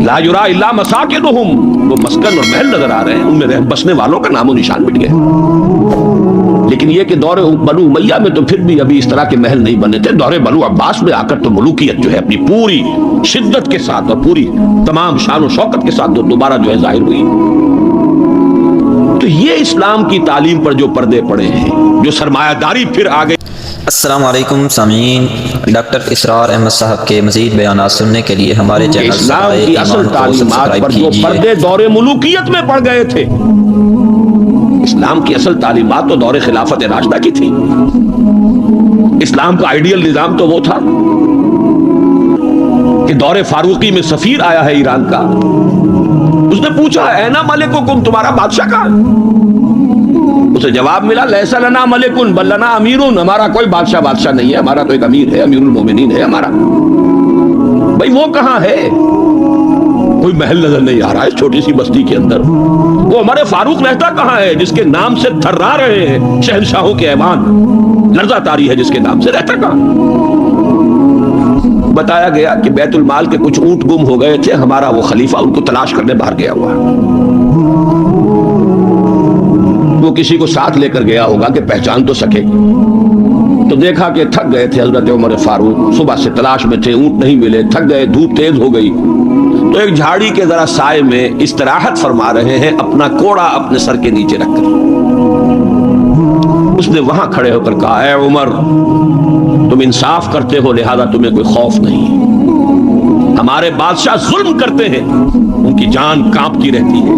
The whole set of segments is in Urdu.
لا یرا الا مساکنہم، وہ مسکن اور محل نظر آ رہے ہیں، ان میں بسنے والوں کا نام و نشان مٹ گیا۔ لیکن یہ کہ دور بنو امیہ میں تو پھر بھی ابھی اس طرح کے محل نہیں بنے تھے۔ دور بنو عباس میں آ کر تو ملوکیت جو ہے اپنی پوری شدت کے ساتھ اور پوری تمام شان و شوکت کے ساتھ دوبارہ جو ہے ظاہر ہوئی۔ تو یہ اسلام کی تعلیم پر جو پردے پڑے ہیں، جو سرمایہ داری پھر آ گئی۔ السلام علیکم سامعین، ڈاکٹر اسرار احمد صاحب کے مزید بیانات سننے کے لیے ہمارے چینل اسلام کی اصل تعلیمات پر جو پردے دور ملوکیت میں پڑ گئے تھے، اسلام کی اصل تعلیمات تو دور خلافت راشدہ کی تھی۔ اسلام کا آئیڈیل نظام تو وہ تھا کہ دور فاروقی میں سفیر آیا ہے ایران کا، اس نے پوچھا اینا ملککم، تمہارا بادشاہ کہاں؟ اسے جواب ملا لیسا لنا ملکن بل لنا امیرون، ہمارا کوئی بادشاہ نہیں ہے، ہمارا تو ایک امیر ہے، امیر المومنین ہے ہمارا۔ بھئی وہ کہاں ہے؟ کوئی محل نظر نہیں آ رہا ہے اس چھوٹی سی بستی کے اندر۔ وہ ہمارے فاروق رہتا کہاں ہے جس کے نام سے تھرا رہے ہیں شہنشاہوں کے ایوان، لرزہ طاری ہے جس کے نام سے، رہتا کہاں؟ بتایا گیا کہ بیت المال کے کچھ اونٹ گم ہو گئے تھے، ہمارا وہ خلیفہ ان کو تلاش کرنے باہر گیا ہوا ہے۔ وہ کسی کو ساتھ لے کر گیا ہوگا کہ پہچان تو سکے، تو دیکھا کہ تھک گئے تھے حضرت عمر فاروق، صبح سے تلاش میں تھے، اونٹ نہیں ملے، تھک گئے، دھوپ تیز ہو گئی، تو ایک جھاڑی کے ذرا سائے میں استراحت فرما رہے ہیں، اپنا کوڑا اپنے سر کے نیچے رکھ کر۔ اس نے وہاں کھڑے ہو کر کہا اے عمر، تم انصاف کرتے ہو لہذا تمہیں کوئی خوف نہیں، ہمارے بادشاہ ظلم کرتے ہیں، ان کی جان کانپتی رہتی ہے،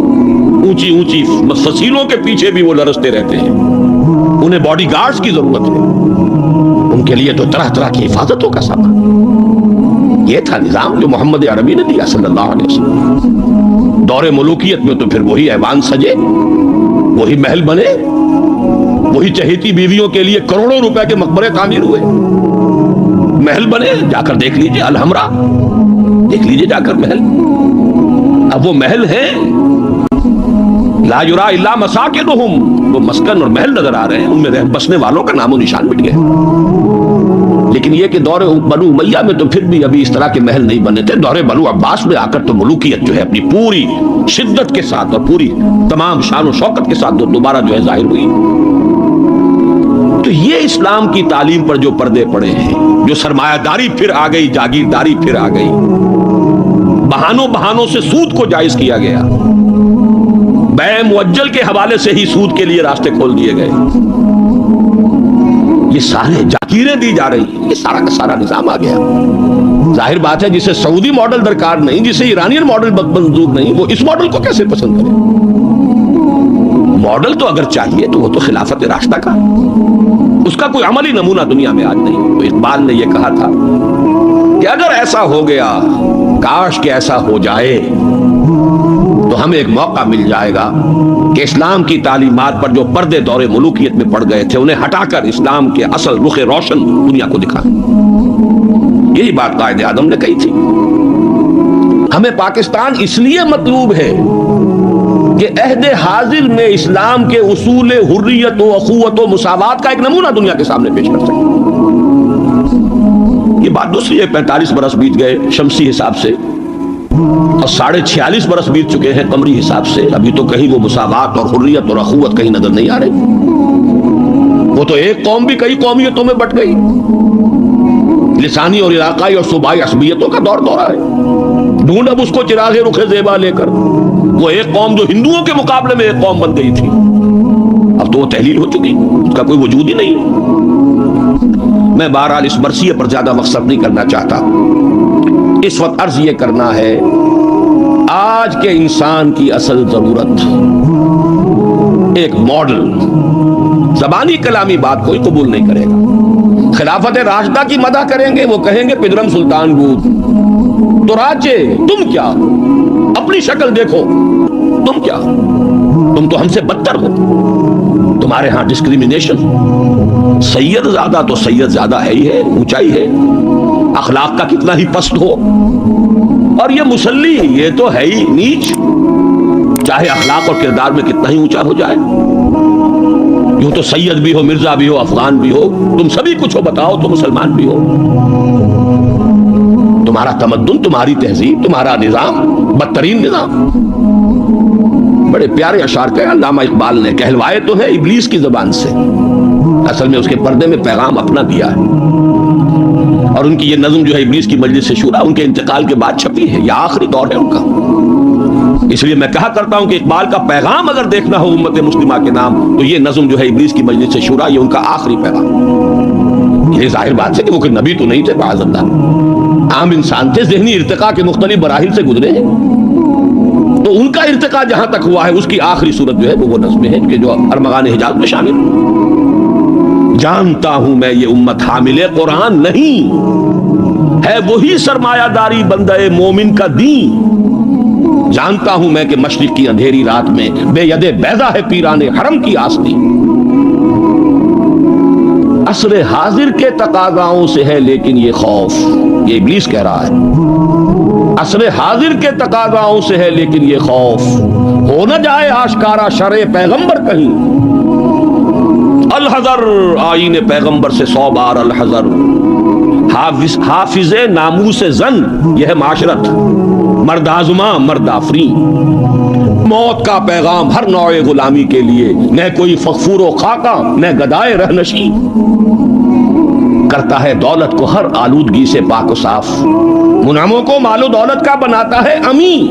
اونچی اونچی فصیلوں کے پیچھے بھی وہ لرزتے رہتے ہیں، انہیں باڈی گارڈز کی ضرورت ہے، ان کے لیے تو طرح طرح کی حفاظتوں کا سامان۔ یہ تھا نظام جو محمد عربی نے دیا صلی اللہ علیہ وسلم۔ دور ملوکیت میں تو پھر وہی ایوان سجے، وہی محل بنے، وہی چہیتی بیویوں کے لیے کروڑوں روپے کے مقبرے تعمیر ہوئے، محل بنے۔ جا کر دیکھ لیجئے الحمرا، دیکھ لیجئے جا کر محل۔ اب وہ محل ہیں لا یرا الا مساکنہم، وہ مسکن اور محل نظر آ رہے ہیں، ان میں بسنے والوں کا نام و نشان مٹ گئے۔ لیکن یہ کہ دور بنو امیہ میں تو پھر بھی ابھی اس طرح کے محل نہیں بنے تھے۔ دور بنو عباس میں آ کر تو ملوکیت جو ہے اپنی پوری شدت کے ساتھ اور پوری تمام شان و شوکت کے ساتھ دوبارہ جو ہے ظاہر ہوئی۔ تو یہ اسلام کی تعلیم پر جو پردے پڑے ہیں، جو سرمایہ داری پھر آ گئی، جاگیرداری پھر آ گئی، بہانوں سے سود کو جائز کیا گیا، بیع مؤجل کے حوالے سے ہی سود کے لیے راستے کھول دیے گئے، یہ سارے جاگیریں دی جا رہی ہیں، یہ سارا کا سارا نظام آ گیا۔ ظاہر بات ہے جسے سعودی ماڈل درکار نہیں، جسے ایرانین ماڈل منظور نہیں، وہ اس ماڈل کو کیسے پسند کرے؟ ماڈل تو اگر چاہیے تو وہ تو خلافت راشدہ کا، اس کا کوئی عملی نمونہ دنیا میں آج نہیں۔ تو اقبال نے یہ کہا تھا کہ اگر ایسا ہو گیا، کاش کہ ایسا ہو جائے، تو ہمیں ایک موقع مل جائے گا کہ اسلام کی تعلیمات پر جو پردے دور ملوکیت میں پڑ گئے تھے انہیں ہٹا کر اسلام کے اصل رخ روشن دنیا کو دکھائیں۔ یہی بات قائد اعظم نے کہی تھی۔ ہمیں پاکستان اس لیے مطلوب ہے کہ عہد حاضر میں اسلام کے اصول حریت و اخوت و مساوات کا ایک نمونہ دنیا کے سامنے پیش کر سکے۔ یہ بات دوسری ہے، 45 برس بیت گئے شمسی حساب سے، اور 46.5 برس بیت چکے ہیں قمری حساب سے، ابھی تو کہیں وہ مساوات اور حریت اور اخوت کہیں نظر نہیں آ رہی۔ وہ تو ایک قوم بھی کئی قومیتوں میں بٹ گئی، لسانی اور علاقائی اور صوبائی عصبیتوں کا دور دورہ ہے۔ ڈھونڈ اب اس کو چراغ رخ زیبا لے کر، وہ ایک قوم جو ہندوؤں کے مقابلے میں ایک قوم بن گئی تھی، اب تو وہ تحلیل ہو چکی، اس کا کوئی وجود ہی نہیں۔ میں بہرحال اس مرثیے پر زیادہ وقت صرف نہیں کرنا چاہتا، اس وقت عرض یہ کرنا ہے آج کے انسان کی اصل ضرورت ایک ماڈل، زبانی کلامی بات کوئی قبول نہیں کرے گا۔ خلافت راشدہ کی مدح کریں گے، وہ کہیں گے پدرم سلطان بود، تو راجے تم کیا، اپنی شکل دیکھو، تم کیا، تم تو ہم سے بدتر ہو، تمہارے ہاں ڈسکریمنیشن، سید زیادہ تو سید زیادہ ہے ہی ہے، اونچائی ہے، اخلاق کا کتنا ہی پست ہو، اور یہ مسلی یہ تو ہے ہی نیچ، چاہے اخلاق اور کردار میں کتنا ہی اونچا ہو جائے۔ یوں تو سید بھی ہو، مرزا بھی ہو، افغان بھی ہو، تم سبھی کچھ ہو، بتاؤ تو مسلمان بھی ہو، تمہارا تمدن، تمہاری تہذیب، تمہارا نظام بدترین نظام. بڑے پیارے اشعار کہے علامہ اقبال نے، کہلوائے تو ہے ابلیس کی زبان سے، اصل میں اس کے پردے میں پیغام اپنا دیا ہے. اور ان کی یہ نظم جو ہے ابلیس کی مجلس شورا، ان کے انتقال کے بعد چھپی ہے، یہ آخری دور ہے ان کا. اس لیے میں کہا کرتا ہوں کہ اقبال کا پیغام اگر دیکھنا ہو امت مسلمہ کے نام تو یہ نظم جو ہے ابلیس کی مجلس شورا، یہ ان کا آخری پیغام. یہ ظاہر بات ہے کہ وہ کوئی نبی تو نہیں تھے معاذ اللہ، عام انسان تھے، ذہنی ارتقاء کے مختلف مراحل سے گزرے ہیں. تو ان کا ارتقاء جہاں تک ہوا ہے اس کی آخری صورت جو ہے وہ نظمیں ہیں کہ جو ارمغان حجاز میں شامل. جانتا ہوں میں یہ امت حامل قرآن نہیں ہے، وہی سرمایہ داری بندہ مومن کا دین. جانتا ہوں میں کہ مشرق کی اندھیری رات میں بے ید بیضا ہے پیران حرم کی آستی. عصر حاضر کے تقاضاؤں سے ہے لیکن یہ خوف، یہ ابلیس کہہ رہا ہے، عصر حاضر کے تقاضاؤں سے ہے لیکن یہ خوف، ہو نہ جائے آشکارا شرع پیغمبر کہیں. الحذر، آئین پیغمبر سے 100 بار الحذر. حافظ ناموس زن، یہ ہے معاشرت، مرد آزما مرد آفری. موت کا پیغام ہر نوع غلامی کے لیے، نہ کوئی فغفور و خاکہ نہ گدائے رہنشی. کرتا ہے دولت کو ہر آلودگی سے پاک و صاف، منعموں کو مال و دولت کا بناتا ہے امین.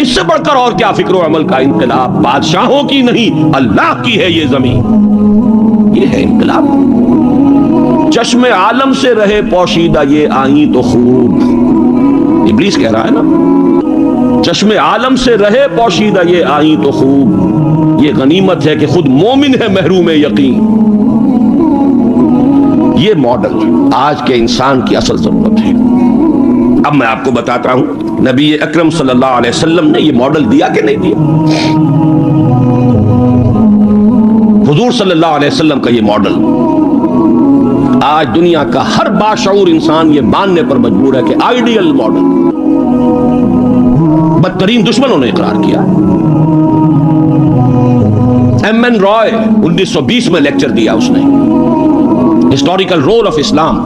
اس سے بڑھ کر اور کیا فکر و عمل کا انقلاب، بادشاہوں کی نہیں اللہ کی ہے یہ زمین. یہ ہے انقلاب. چشم عالم سے رہے پوشیدہ یہ آئیں تو خوب، ابلیس کہہ رہا ہے نا، چشم عالم سے رہے پوشیدہ یہ آئیں تو خوب. یہ غنیمت ہے کہ خود مومن ہے محروم یقین. یہ ماڈل آج کے انسان کی اصل ضرورت ہے. اب میں آپ کو بتاتا ہوں نبی اکرم صلی اللہ علیہ وسلم نے یہ ماڈل دیا کہ نہیں دیا. حضور صلی اللہ علیہ وسلم کا یہ ماڈل آج دنیا کا ہر باشعور انسان یہ ماننے پر مجبور ہے کہ آئیڈیل ماڈل. بدترین دشمنوں نے اقرار کیا. ایم این رائے 1920 میں لیکچر دیا اس نے، ہسٹوریکل رول آف اسلام،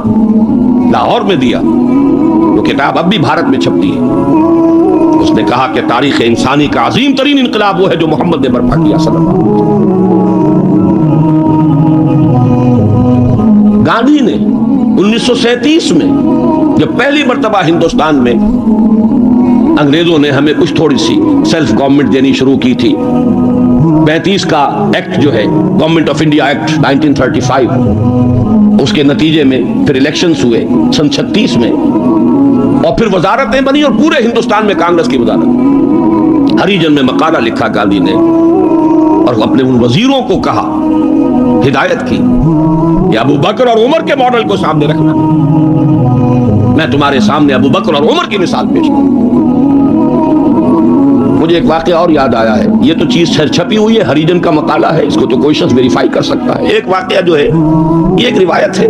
لاہور میں دیا. وہ کتاب اب بھی بھارت میں چھپتی ہے. اس نے کہا کہ تاریخ انسانی کا عظیم ترین انقلاب وہ ہے جو محمد نے برپا کیا صلی اللہ علیہ وسلم. گاندھی نے 1937 میں جب پہلی مرتبہ ہندوستان میں انگریزوں نے ہمیں کچھ تھوڑی سی سیلف گورنمنٹ دینی شروع کی تھی، 35 کا ایکٹ جو ہے گورنمنٹ آف انڈیا ایکٹ 1935، اس کے نتیجے میں پھر الیکشنز ہوئے سن 36 میں، اور پھر وزارتیں بنی اور پورے ہندوستان میں کانگریس کی وزارت. ہریجن میں مقالہ لکھا گاندھی نے اور اپنے ان وزیروں کو کہا، ہدایت کی کہ ابو بکر اور عمر کے ماڈل کو سامنے رکھنا. میں تمہارے سامنے ابو بکر اور عمر کی مثال پیش کروں. مجھے ایک واقعہ اور یاد آیا ہے. یہ تو چیز چھپی ہوئی ہے، ہریجن کا مقالہ ہے، اس کو تو کوئی شخص ویریفائی کر سکتا ہے. ایک واقعہ جو ہے یہ ایک روایت ہے.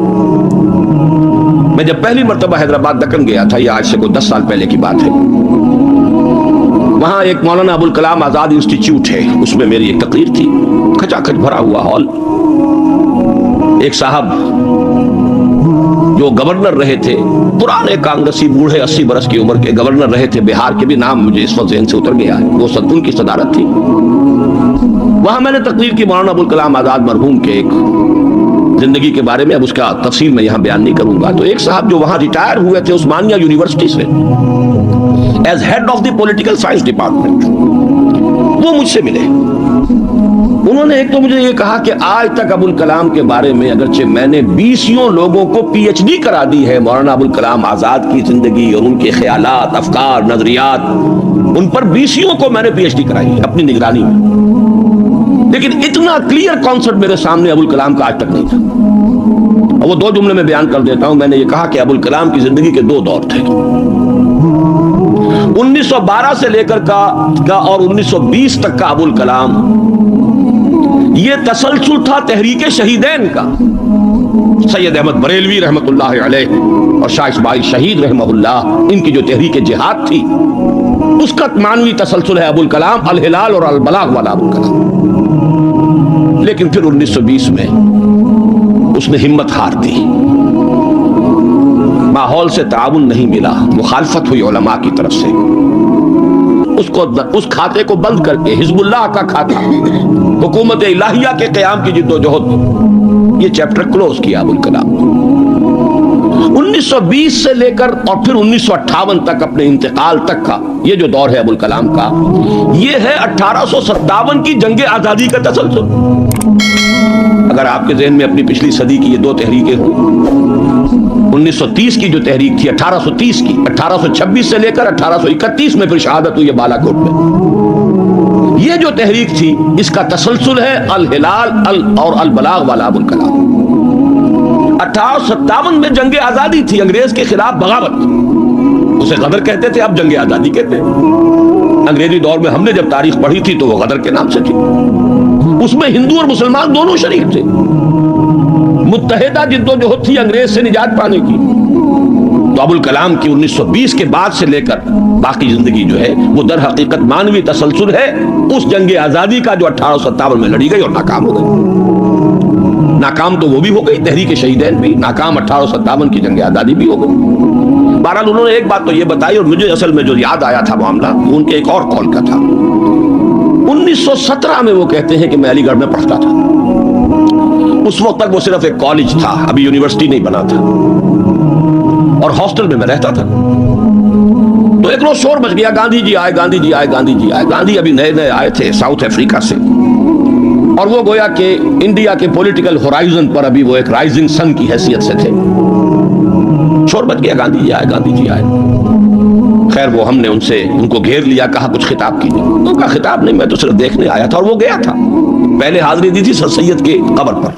میں جب پہلی مرتبہ حیدرآباد دکن گیا تھا، یہ آج سے کوئی 10 سال پہلے کی بات ہے، وہاں ایک مولانا ابوالکلام آزاد انسٹیٹیوٹ ہے، اس میں میری ایک تقریر تھی. کھچا کھچ بھرا ہوا ہال. ایک صاحب جو گورنر رہے تھے، پرانے کانگریسی، بوڑھے 80 برس کی عمر کے گورنر رہے تھے بہار کے، بھی نام مجھے اس وقت ذہن سے اتر گیا ہے، وہ ان کی صدارت تھی. وہاں میں نے تقریر کی مولانا ابوالکلام آزاد مرحوم کے ایک زندگی کے بارے میں. اب اس کا تفصیل میں یہاں بیان نہیں کروں گا. تو ایک صاحب جو وہاں ریٹائر ہوئے تھے عثمانیہ یونیورسٹی سے as head of the political science department, وہ مجھ سے ملے. انہوں نے ایک تو مجھے یہ کہا کہ آج تک ابوالکلام کے بارے میں اگرچہ میں نے 20 لوگوں کو پی ایچ ڈی کرا دی ہے مولانا ابوالکلام آزاد کی زندگی اور ان کے خیالات، افکار، نظریات، ان پر 20 کو میں نے پی ایچ ڈی کرائی ہے اپنی نگرانی میں، لیکن اتنا کلیئر کانسیپٹ میرے سامنے ابوالکلام کا آج تک نہیں تھا. اور وہ 2 جملے میں بیان کر دیتا ہوں. میں نے یہ کہا کہ ابوالکلام کی زندگی کے 2 دور تھے، 1912 سے لے کر کا اور 1920 تک کا ابوالکلام یہ تسلسل تھا تحریک شہیدین کا. سید احمد بریلوی رحمۃ اللہ علیہ اور شاہ اسماعیل شہید رحمہ اللہ، ان کی جو تحریک جہاد تھی اس کا معنوی تسلسل ہے ابوالکلام، الہلال اور البلاغ والا ابوالکلام. لیکن پھر 1920 میں اس نے ہمت ہار دی. ماحول سے تعاون نہیں ملا، مخالفت ہوئی علماء کی طرف سے، اس کھاتے کو بند کر کے حزب اللہ کا کھاتا، حکومت الہیہ کے قیام کی جد و جہد، یہ چیپٹر کلوز کیا ابوالکلام۔ 1920 سے لے کر اور پھر 1958 تک اپنے انتقال تک کا یہ جو دور ہے ابوالکلام کا، یہ ہے 1857 کی جنگ آزادی کا تسلسل۔ اگر آپ کے ذہن میں اپنی پچھلی صدی کی یہ دو تحریکیں ہوں، 1930 کی جو تحریک تھی 1830 کی، 1826 سے لے کر 1831 میں پھر شہادت ہوئی ہے بالا کوٹ میں، یہ جو تحریک تھی اس کا تسلسل ہے الہلال اور البلاغ والا ابوالکلام۔ 1857 میں جنگ آزادی تھی، انگریز کے خلاف بغاوت، اسے غدر کہتے تھے، اب جنگ آزادی کہتے ہیں۔ انگریزی دور میں ہم نے جب تاریخ پڑھی تھی تو وہ غدر کے نام سے تھی، اس میں ہندو اور مسلمان دونوں شریک تھے، متحدہ جد و جہد تھی انگریز سے نجات پانے کی۔ تو ابوالکلام کی 1920 کے بعد سے لے کر باقی زندگی جو ہے وہ در حقیقت مانوی تسلسل ہے اس جنگ آزادی کا جو 1857 میں لڑی گئی اور ناکام ہو گئی۔ ناکام تو وہ بھی ہو گئی، تحریک شہیدین بھی ناکام، 1857 کی جنگ آزادی بھی ہو گئی۔ بہرحال انہوں نے ایک بات تو یہ بتائی، اور مجھے اصل میں جو یاد آیا تھا معاملہ وہ ان کے ایک اور قول کا تھا۔ 1917 میں وہ کہتے ہیں کہ میں علی گڑھ میں پڑھتا تھا، اس وقت تک وہ صرف ایک کالج تھا، ابھی یونیورسٹی نہیں بنا تھا، اور ہاسٹل میں رہتا تھا۔ تو ایک روز شور مچ گیا، گاندھی جی آئے، گاندھی جی آئے، گاندھی جی آئے۔ گاندھی ابھی نئے نئے آئے تھے ساؤتھ افریقہ سے، اور وہ گویا کہ انڈیا کے پولیٹیکل ہورائزن پر ابھی وہ ایک رائزنگ سن کی حیثیت سے تھے۔ شور مچ گیا، گاندھی جی آئے، گاندھی جی آئے۔ خیر وہ ہم نے ان کو گھیر لیا، کہا کچھ خطاب کیجیے۔ ان کا خطاب نہیں، میں تو صرف دیکھنے آیا تھا، اور وہ گیا تھا۔ پہلے حاضری دی تھی سر سید کے قبر پر۔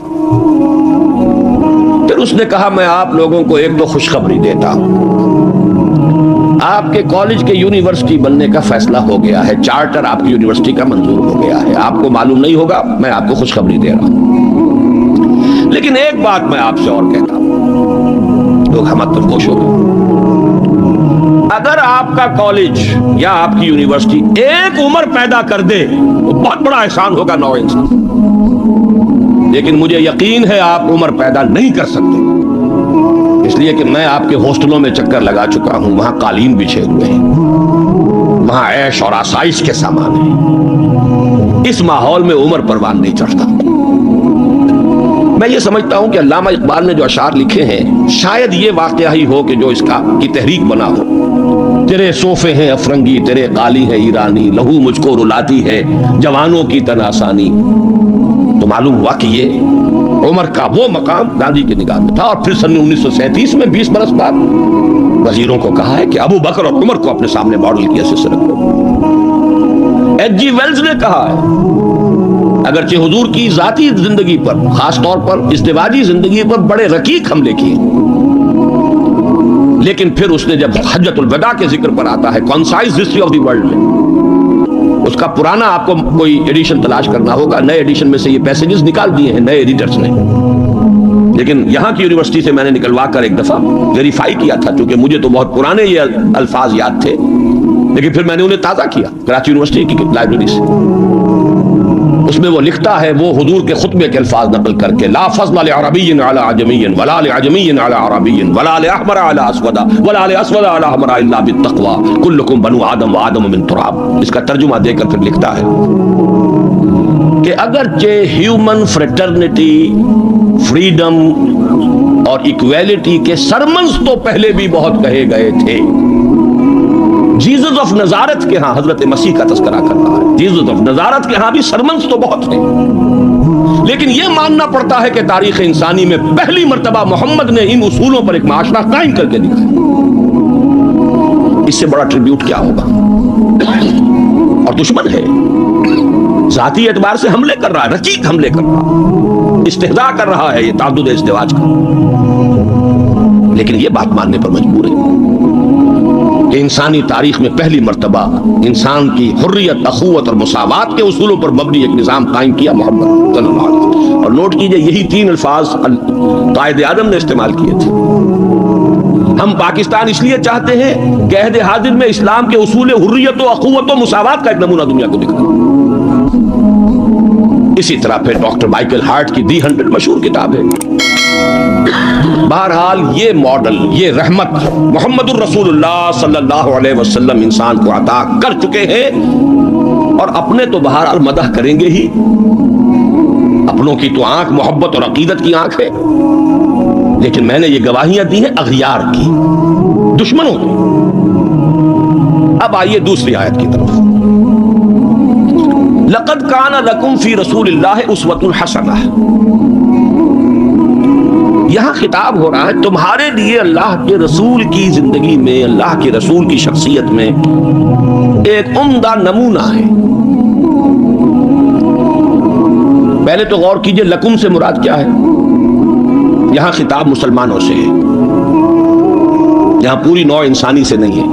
پھر اس نے کہا میں آپ لوگوں کو ایک تو خوشخبری دیتا ہوں، آپ کے کالج کے یونیورسٹی بننے کا فیصلہ ہو گیا ہے، چارٹر آپ کی یونیورسٹی کا منظور ہو گیا ہے۔ آپ کو معلوم نہیں ہوگا، میں آپ کو خوشخبری دے رہا ہوں، لیکن ایک بات میں آپ سے اور کہتا ہوں، لوگ ہم پر خوش ہو گئے۔ اگر آپ کا کالج یا آپ کی یونیورسٹی ایک عمر پیدا کر دے تو بہت بڑا احسان ہوگا نو انسان، لیکن مجھے یقین ہے آپ عمر پیدا نہیں کر سکتے، اس لیے کہ میں آپ کے ہاسٹلوں میں چکر لگا چکا ہوں، وہاں قالین بچھے ہوئے ہیں، وہاں عیش اور آسائش کے سامان ہیں، اس ماحول میں عمر پروان نہیں چڑھتا۔ میں یہ سمجھتا ہوں کہ علامہ اقبال نے جو اشعار لکھے ہیں شاید یہ واقعہ ہی ہو کہ جو اس کی تحریک بنا ہو۔ تیرے صوفے ہیں افرنگی، تیرے قالی ہے ایرانی، لہو مجھ کو رلاتی ہے جوانوں کی تن آسانی۔ تو معلوم ہوا کہ یہ عمر کا وہ مقام گاندھی کی نگاہ میں تھا۔ اور پھر سن 1937 میں 20 برس بعد وزیروں کو کہا ہے کہ ابو بکر اور عمر کو اپنے سامنے ماڈل کی حیثیت سے رکھو۔ ایچ جی ویلز نے کہا ہے اگرچہ حضور کی ذاتی زندگی پر، خاص طور پر ازدواجی زندگی پر بڑے رقیق حملے کیے، لیکن پھر اس نے جب حجۃ الوداع کے ذکر پر آتا ہے concise history of the world میں، اس کا پرانا آپ کو کوئی ایڈیشن تلاش کرنا ہوگا، نئے ایڈیشن میں سے یہ پیسیجز نکال دیے ہیں نئے ایڈیٹرز نے، لیکن یہاں کی یونیورسٹی سے میں نے نکلوا کر ایک دفعہ ویریفائی کیا تھا، چونکہ مجھے تو بہت پرانے یہ الفاظ یاد تھے، لیکن پھر میں نے انہیں تازہ کیا کراچی یونیورسٹی کی لائبریری سے۔ اس میں وہ لکھتا ہے، وہ حضور کے خطبے کے الفاظ نقل کر کے، لا فضل لعربی علی عجمی ولا لعجمی علی عربی ولا لاحمر علی اسود ولا لاسود علی احمر الا بالتقوی کلکم بنو آدم وآدم من تراب۔ اس کا ترجمہ دے کر پھر لکھتا ہے کہ اگرچہ ہیومن فریٹرنٹی، فریڈم اور ایکویلٹی کے سرمنز تو پہلے بھی بہت کہے گئے تھے، جیزس آف نزارت کے ہاں حضرت مسیح کا تذکرہ کر رہا ہے، جیزس آف نزارت کے ہاں بھی سرمنز تو بہت ہیں، لیکن یہ ماننا پڑتا ہے کہ تاریخ انسانی میں پہلی مرتبہ محمد نے ان اصولوں پر ایک معاشرہ قائم کر کے دکھایا۔ اس سے بڑا ٹریبیوٹ کیا ہوگا؟ اور دشمن ہے، ذاتی اعتبار سے حملے کر رہا ہے، رقیق حملے کر رہا ہے، استہزاء کر رہا ہے یہ تعدد ازدواج کا، لیکن یہ بات ماننے پر مجبور ہے کہ انسانی تاریخ میں پہلی مرتبہ انسان کی حریت، اخوت اور مساوات کے اصولوں پر مبنی ایک نظام قائم کیا محمد صلی اللہ علیہ وسلم۔ اور نوٹ کیجئے یہی 3 الفاظ قائد اعظم نے استعمال کیے تھے۔ ہم پاکستان اس لیے چاہتے ہیں کہ عہد حاضر میں اسلام کے اصول حریت و اخوت و مساوات کا ایک نمونہ دنیا کو دکھائیں۔ اسی طرح پھر ڈاکٹر مائیکل ہارٹ کی دی 100 مشہور کتاب ہے، بہرحال یہ ماڈل، یہ رحمت محمد الرسول اللہ صلی اللہ علیہ وسلم انسان کو عطا کر چکے ہیں، اور اپنے تو بہرحال مدح کریں گے ہی، اپنوں کی تو آنکھ محبت اور عقیدت کی آنکھ ہے، لیکن میں نے یہ گواہیاں دی ہیں اغیار کی، دشمنوں کی۔ اب آئیے دوسری آیت کی طرف۔ لقد کان لکم فی رسول اللہ اسوۃ حسنہ، یہاں خطاب ہو رہا ہے تمہارے لیے اللہ کے رسول کی زندگی میں، اللہ کے رسول کی شخصیت میں ایک عمدہ نمونہ ہے۔ پہلے تو غور کیجئے لکم سے مراد کیا ہے؟ یہاں خطاب مسلمانوں سے ہے، یہاں پوری نوع انسانی سے نہیں ہے،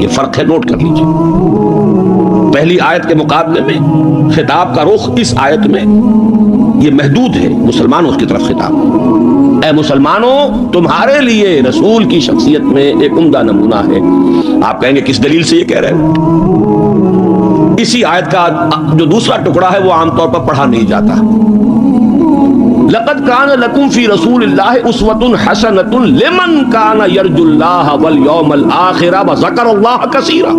یہ فرق ہے، نوٹ کر لیجئے۔ پہلی آیت کے مقابلے میں خطاب کا رخ اس آیت میں یہ محدود ہے، مسلمانوں کی طرف خطاب۔ اے مسلمانوں، تمہارے لیے رسول کی شخصیت میں ایک عمدہ نمونہ ہے۔ آپ کہیں گے کس دلیل سے یہ کہہ رہے ہیں؟ اسی آیت کا جو دوسرا ٹکڑا ہے وہ عام طور پر پڑھا نہیں جاتا۔ لقد کان لکم فی رسول اللہ اسوۃ حسنۃ لمن کان یرجو اللہ والیوم الآخر وذکر اللہ کثیرا،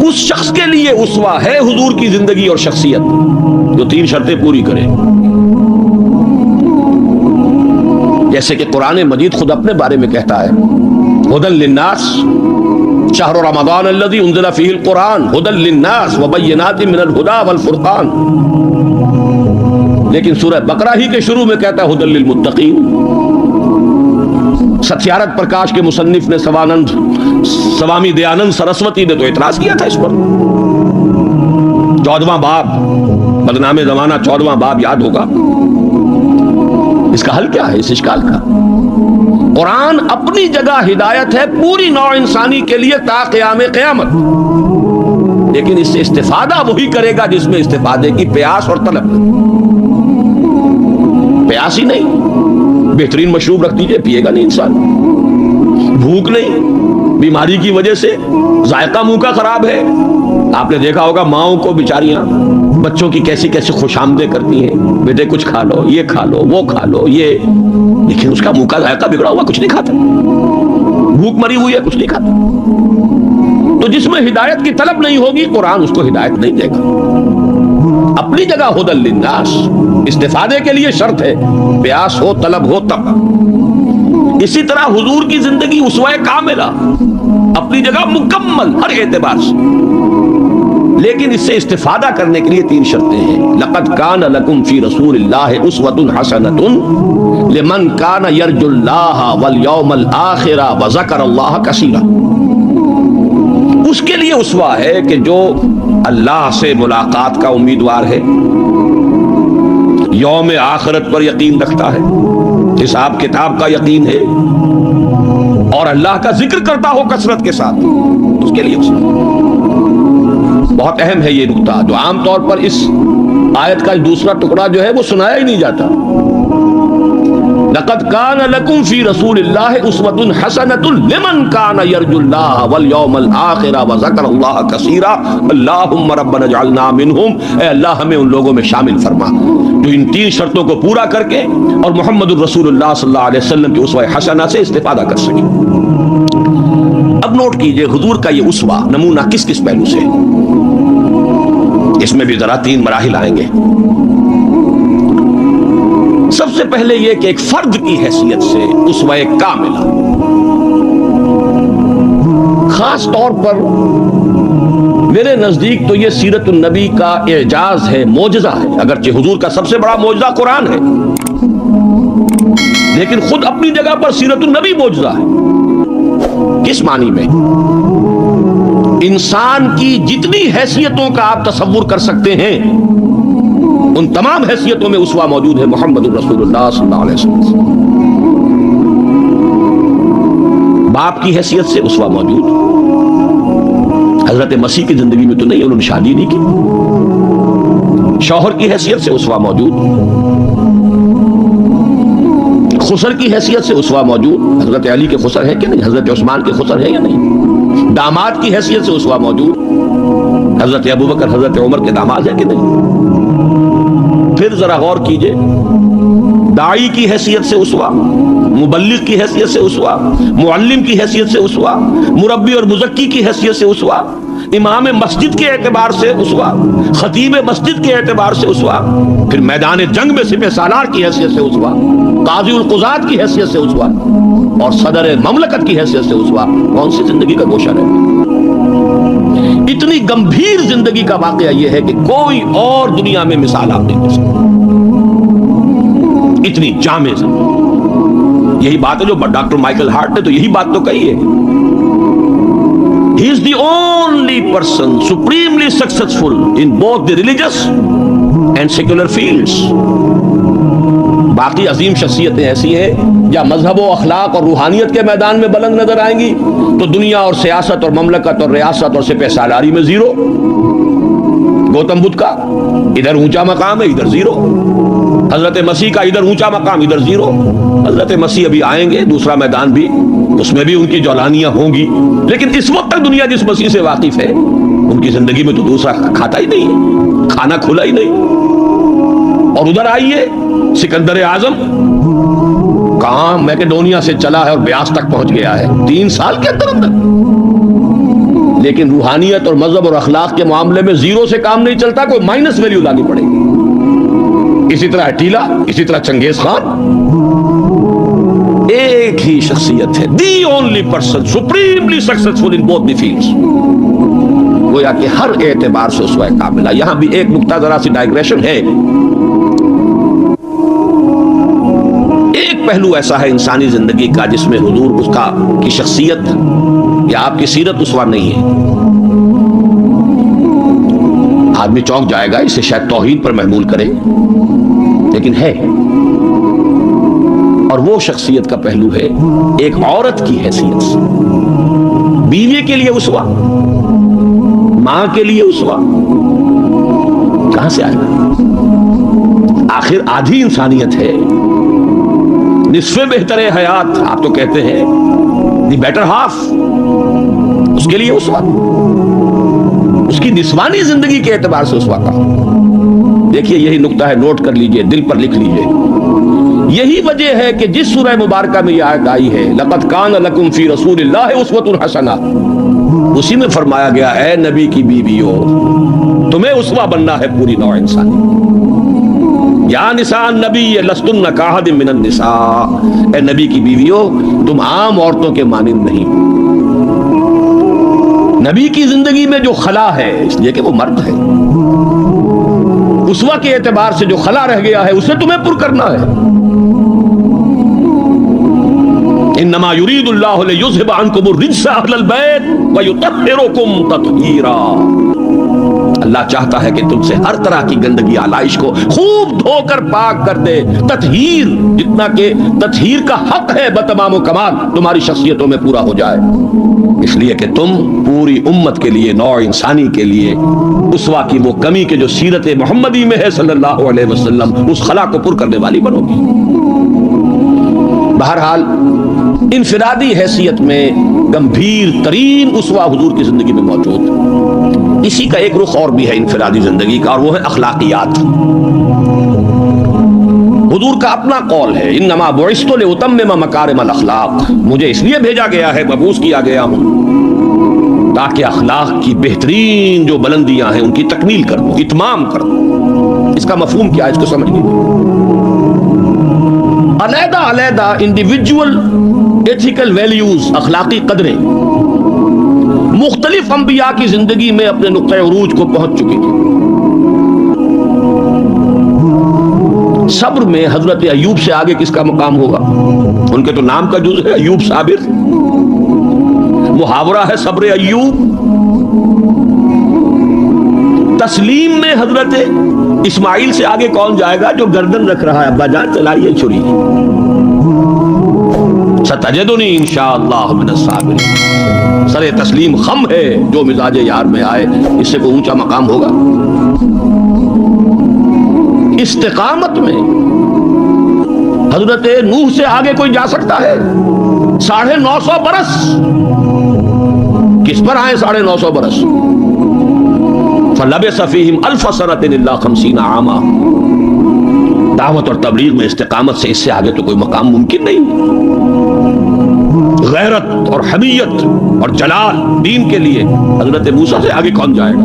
اس شخص کے لیے اسوہ ہے حضور کی زندگی اور شخصیت جو تین شرطیں پوری کرے، جیسے کہ قرآن مجید خود اپنے بارے میں کہتا ہے ھدی للناس شہر رمضان الذی انزل فیہ القرآن ھدی للناس وبینات من الھدی والفرقان، لیکن سورہ بقرہ ہی کے شروع میں کہتا ہے ھدی للمتقین۔ ستیارتھ پرکاش کے مصنف نے سوامی دیانند سرسوتی نے تو اعتراض کیا تھا اس پر۔ 14واں باب، بدنام زمانہ 14واں باب یاد ہوگا۔ اس کا حل کیا ہے اس اشکال کا؟ قرآن اپنی جگہ ہدایت ہے پوری نوع انسانی کے لیے تا قیام قیامت، لیکن اس سے استفادہ وہی کرے گا جس میں استفادے کی پیاس اور طلب، پیاس ہی نہیں، بہترین مشروب رکھ دیجئے پیے گا نہیں انسان، بھوک نہیں، بیماری کی وجہ سے ذائقہ منہ کا خراب ہے۔ آپ نے دیکھا ہوگا ماؤں کو بیچاریاں بچوں کی کیسی کیسی خوش آمدیں کرتی ہیں، بیٹے کچھ کھا لو، یہ کھا لو، وہ کھا لو، یہ، لیکن اس کا منہ کا ذائقہ بگڑا ہوا کچھ نہیں کھاتا، بھوک مری ہوئی ہے کچھ نہیں کھاتا۔ تو جس میں ہدایت کی طلب نہیں ہوگی قرآن اس کو ہدایت نہیں دے گا۔ اپنی جگہ ھدی للناس، استفادے کے لیے شرط ہے، پیاس ہو طلب ہو تب۔ اسی طرح حضور کی زندگی اسوہ کاملہ، اپنی جگہ مکمل ہر اعتبار سے، لیکن اس سے استفادہ کرنے کے لیے تین شرطیں ہیں۔ لقد کان لکم فی رسول اللہ اسوۃ حسنۃ لمن کان یرجو اللہ والیوم الآخر وذکر اللہ کثیرا، اس کے لیے اسوہ ہے کہ جو اللہ سے ملاقات کا امیدوار ہے، یوم آخرت پر یقین رکھتا ہے، حساب کتاب کا یقین ہے، اور اللہ کا ذکر کرتا ہو کثرت کے ساتھ، اس کے لیے بہت اہم ہے یہ نکتہ جو عام طور پر اس آیت کا دوسرا ٹکڑا جو ہے وہ سنایا ہی نہیں جاتا۔ لقد کان لکم فی رسول اللہ اسوۃ حسنۃ لمن کان یرجو اللہ والیوم الآخر وذکر اللہ کثیرا اللہم ربنا اجعلنا منہم، اے اللہ ہمیں ان لوگوں میں شامل فرما جو ان تین شرطوں کو پورا کر کے اور محمد الرسول اللہ صلی اللہ علیہ وسلم کی اسوہ حسنہ سے استفادہ کر سکے۔ اب نوٹ کیجئے حضور کا یہ اسوہ نمونہ کس کس پہلو سے، اس میں بھی ذرا تین مراحل آئیں گے۔ سب سے پہلے یہ کہ ایک فرد کی حیثیت سے اسوہ کاملہ، خاص طور پر میرے نزدیک تو یہ سیرت النبی کا اعجاز ہے، معجزہ ہے، اگرچہ حضور کا سب سے بڑا معجزہ قرآن ہے، لیکن خود اپنی جگہ پر سیرت النبی معجزہ ہے۔ کس معنی میں؟ انسان کی جتنی حیثیتوں کا آپ تصور کر سکتے ہیں ان تمام حیثیتوں میں اسوہ موجود ہے محمد الرسول اللہ صلی اللہ علیہ وسلم۔ باپ کی حیثیت سے اسوہ موجود، حضرت مسیح کی زندگی میں تو نہیں، انہوں نے شادی نہیں کی۔ شوہر کی حیثیت سے اسوہ موجود، خسر کی حیثیت سے اسوہ موجود، حضرت علی کے خسر ہے کہ نہیں، حضرت عثمان کے خسر ہے یا نہیں۔ داماد کی حیثیت سے اسوہ موجود، حضرت ابوبکر حضرت عمر کے داماد ہے کہ نہیں۔ پھر ذرا غور کیجئے، داعی کی حیثیت سے اسوہ، مبلغ کی حیثیت سے اسوہ، معلم کی حیثیت سے اسوہ، مربی اور مزکی کی حیثیت سے اسوہ، امام مسجد کے اعتبار سے اسوہ، خطیب مسجد کے اعتبار سے اسوہ، پھر میدان جنگ میں سپہ سالار کی حیثیت سے اسوہ، قاضی القضات کی حیثیت سے اسوہ، اور صدر مملکت کی حیثیت سے اسوہ، کون سی زندگی کا گوشہ ہے؟ اتنی گمبھیر زندگی کا واقعہ یہ ہے کہ کوئی اور دنیا میں مثال آپ نہیں دے سکتے، اتنی جامع زندگی۔ یہی بات ہے جو ڈاکٹر مائیکل ہارٹ نے تو یہی بات تو کہی ہے، he is the only person supremely successful in both the religious and secular fields۔ باقی عظیم شخصیتیں ایسی ہیں یا مذہب و اخلاق اور روحانیت کے میدان میں بلند نظر آئیں گی تو دنیا اور سیاست اور مملکت اور ریاست اور سپہ سالاری میں زیرو۔ گوتم بدھ کا ادھر اونچا مقام ہے، ادھر زیرو۔ حضرت مسیح کا ادھر اونچا مقام، ادھر زیرو۔ حضرت مسیح ابھی آئیں گے، دوسرا میدان بھی، اس میں بھی ان کی جولانیاں ہوں گی، لیکن اس وقت تک دنیا جس مسیح سے واقف ہے ان کی زندگی میں تو دوسرا کھاتا ہی نہیں ہے، کھانا کھلا ہی نہیں۔ اور ادھر آئیے سکندر اعظم کہاں میکیڈونیا سے چلا ہے اور بیاس تک پہنچ گیا ہے 3 سال کے اندر، لیکن روحانیت اور مذہب اور اخلاق کے معاملے میں زیرو سے کام نہیں چلتا، کوئی مائنس ویلیو لانی پڑے گی۔ اسی طرح اٹیلا، اسی طرح چنگیز خان، ایک ہی شخصیت ہے، the only person supremely successful in both the fields, گویا کہ ہر اعتبار سے اسوہ کاملہ۔ یہاں بھی ایک نقطہ ذرا سی ڈائگریشن ہے، ایک پہلو ایسا ہے انسانی زندگی کا جس میں حضور اس کا کی شخصیت یا آپ کی سیرت اسوہ نہیں ہے۔ آدمی چونک جائے گا، اسے شاید توہین پر محمول کرے، لیکن ہے، اور وہ شخصیت کا پہلو ہے ایک عورت کی حیثیت سے، بیوی کے لیے اسوہ، ماں کے لیے اسوہ، کہاں سے آئے گا؟ آخر آدھی انسانیت ہے، نصف بہتر حیات آپ تو کہتے ہیں، دی بیٹر ہاف، اس کے لیے اسوہ، اس کی نسوانی زندگی کے اعتبار سے اسوہ کا۔ دیکھیے یہی نقطہ ہے، نوٹ کر لیجئے، دل پر لکھ لیجئے۔ یہی وجہ ہے کہ جس سورہ مبارکہ میں یہ آیت آئی ہے لَقَدْ كَانَ لَكُمْ فِي رَسُولِ اللَّهِ أُسْوَةٌ حَسَنَةٌ، اسی میں فرمایا گیا اے نبی کی بیویوں تمہیں اسوہ بننا ہے پوری نوع انسانی۔ یا نساء النبی لستن کاحد من النساء، اے نبی کی بیویوں تم عام عورتوں کے مانند نہیں۔ نبی کی زندگی میں جو خلا ہے، اس لیے کہ وہ مرد ہے، اسوہ کے اعتبار سے جو خلا رہ گیا ہے اسے تمہیں پر کرنا ہے۔ انما یرید اللہ لیذھب عنکم الرجس اہل البیت ویطہرکم تطہیرا، اللہ چاہتا ہے کہ تم سے ہر طرح کی گندگی آلائش کو خوب دھو کر پاک کر دے، تطہیر جتنا کہ تطہیر کا حق ہے بتمام و کمال تمہاری شخصیتوں میں پورا ہو جائے، اس لیے کہ تم پوری امت کے لیے، نوع انسانی کے لیے اسوہ کی وہ کمی کہ جو سیرت محمدی میں ہے صلی اللہ علیہ وسلم، اس خلا کو پر کرنے والی بنو گی۔ بہرحال انفرادی حیثیت میں گمبھیر ترین اسوہ حضور کی زندگی میں موجود، اسی کا ایک رخ اور بھی ہے انفرادی زندگی کا، اور وہ ہے اخلاقیات۔ حضور کا اپنا قول ہے انما بعثت لاتمم مکارم الاخلاق، مجھے اس لیے بھیجا گیا ہے، مبعوث کیا گیا ہوں تاکہ اخلاق کی بہترین جو بلندیاں ہیں ان کی تکمیل کر دوں، اتمام کر دوں۔ اس کا مفہوم کیا ہے، اس کو سمجھیے۔ علیحدہ علیحدہ انڈیویجول ایتھیکل ویلیوز، اخلاقی قدریں مختلف انبیاء کی زندگی میں اپنے نقطۂ عروج کو پہنچ چکی تھی۔ صبر میں حضرت ایوب سے آگے کس کا مقام ہوگا؟ ان کے تو نام کا جز ہے ایوب صابر، محاورہ ہے صبر ایوب۔ تسلیم میں حضرت اسماعیل سے آگے کون جائے گا جو گردن رکھ رہا ہے، ابا جان چلائیے چھری، ستجدنی انشاءاللہ من الصابرین، سر تسلیم خم ہے جو مزاج یار میں آئے، اس سے کوئی اونچا مقام ہوگا؟ استقامت میں حضرت نوح سے آگے کوئی جا سکتا ہے؟ 950 برس کس پر آئے؟ 950 برس، فلبث فیہم الف سنۃ الا 50 عاما، دعوت اور تبلیغ میں استقامت سے اس سے آگے تو کوئی مقام ممکن نہیں. غیرت اور حمیت اور جلال دین کے لیے حضرت موسیٰ سے آگے کون جائے گا؟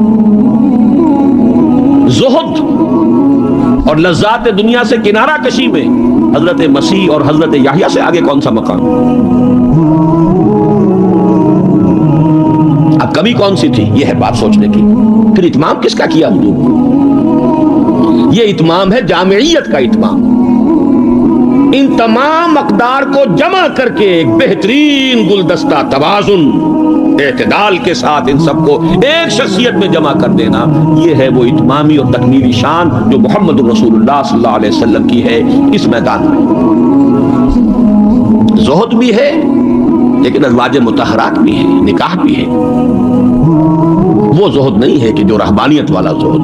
زہد اور لذات دنیا سے کنارہ کشی میں حضرت مسیح اور حضرت یحییٰ سے آگے کون سا مقام؟ اب کمی کون سی تھی؟ یہ ہے بات سوچنے کی. پھر اتمام کس کا کیا حضور؟ یہ اتمام ہے جامعیت کا اتمام. ان تمام اقدار کو جمع کر کے ایک بہترین گلدستہ توازن اعتدال کے ساتھ ان سب کو ایک شخصیت میں جمع کر دینا، یہ ہے وہ اتمامی اور تکمیلی شان جو محمد رسول اللہ صلی اللہ علیہ وسلم کی ہے اس میدان میں. زہد بھی ہے لیکن ازواج مطہرات بھی ہے، نکاح بھی ہے. وہ زہد نہیں ہے کہ جو رہبانیت والا زہد.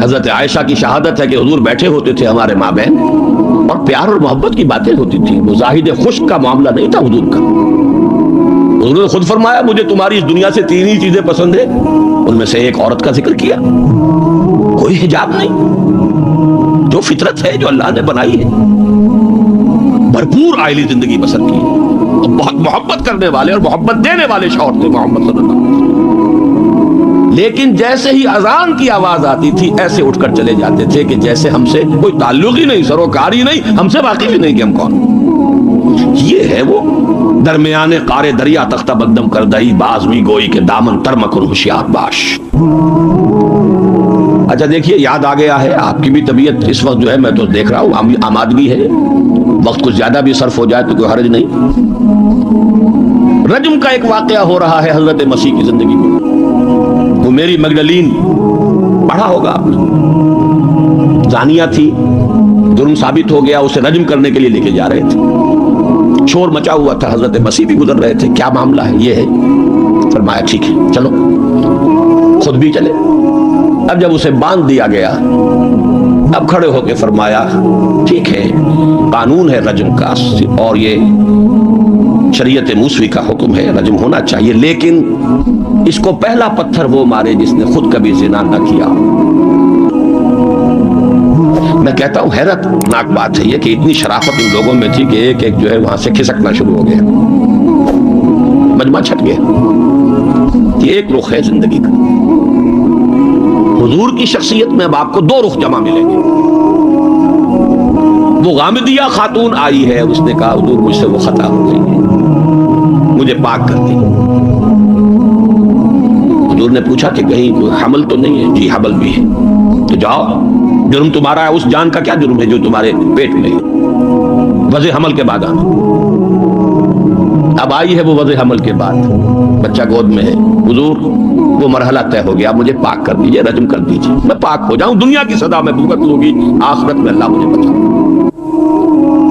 حضرت عائشہ کی شہادت ہے کہ حضور بیٹھے ہوتے تھے ہمارے مابین اور پیار اور محبت کی باتیں ہوتی تھی. وہ زاہد خشک کا معاملہ نہیں تھا حضور کا. حضور نے خود فرمایا مجھے تمہاری اس دنیا سے 3 ہی چیزیں پسند ہیں. ان میں سے ایک عورت کا ذکر کیا. کوئی حجاب نہیں، جو فطرت ہے جو اللہ نے بنائی ہے. بھرپور آئلی زندگی بسر کی، بہت محبت کرنے والے اور محبت دینے والے شوہر تھے محمد صلی اللہ علیہ وسلم. لیکن جیسے ہی اذان کی آواز آتی تھی ایسے اٹھ کر چلے جاتے تھے کہ جیسے ہم سے کوئی تعلق ہی نہیں، سروکار ہی نہیں، ہم سے واقف ہی نہیں کہ ہم کون. یہ ہے وہ درمیانے قار دریا تختہ بندم کر دئی بازمی گوئی کے دامن ترمکن ہوشیار باش. اچھا دیکھیے یاد آ گیا ہے آپ کی بھی طبیعت اس وقت جو ہے میں تو دیکھ رہا ہوں آمادگی ہے، وقت کچھ زیادہ بھی صرف ہو جائے تو کوئی حرج نہیں. رجم کا ایک واقعہ ہو رہا ہے حضرت مسیح کی زندگی میں. وہ میری مگدلین پڑھا ہوگا آپ نے، زانیہ تھی، جرم ثابت ہو گیا، اسے رجم کرنے کے لیے لے کے جا رہے تھے. شور مچا ہوا تھا، حضرت مسیح بھی گزر رہے تھے. کیا معاملہ ہے؟ یہ ہے. فرمایا ٹھیک ہے چلو، خود بھی چلے. اب جب اسے باندھ دیا گیا اب کھڑے ہو کے فرمایا ٹھیک ہے قانون ہے رجم کا اور یہ شریعت موسوی کا حکم ہے، رجم ہونا چاہیے، لیکن اس کو پہلا پتھر وہ مارے جس نے خود کبھی زنا نہ کیا. میں کہتا ہوں حیرت ناک بات ہے یہ کہ اتنی شرافت ان لوگوں میں تھی کہ ایک ایک جو ہے وہاں سے کھسکنا شروع ہو گیا، مجمع چھٹ گیا. یہ ایک رخ ہے زندگی کا. حضور کی شخصیت میں اب آپ کو 2 رخ جمع ملیں گے. وہ غامدیہ خاتون آئی ہے، اس نے کہا حضور مجھ سے وہ خطا ہو گئی ہے، مجھے پاک کر دی. حضور نے پوچھا کہ کہیں کوئی حمل تو نہیں ہے؟ جی حمل بھی ہے. تو جاؤ، جرم تمہارا ہے، اس جان کا کیا جرم ہے جو تمہارے پیٹ میں ہے؟ وضع حمل کے بعد آنا. اب آئی ہے وہ وضع حمل کے بعد، بچہ گود میں ہے. حضور وہ مرحلہ طے ہو گیا، مجھے پاک کر دیجئے، رجم کر دیجئے، میں پاک ہو جاؤں. دنیا کی سزا میں بھگت لوں گی، آخرت میں اللہ مجھے بچا.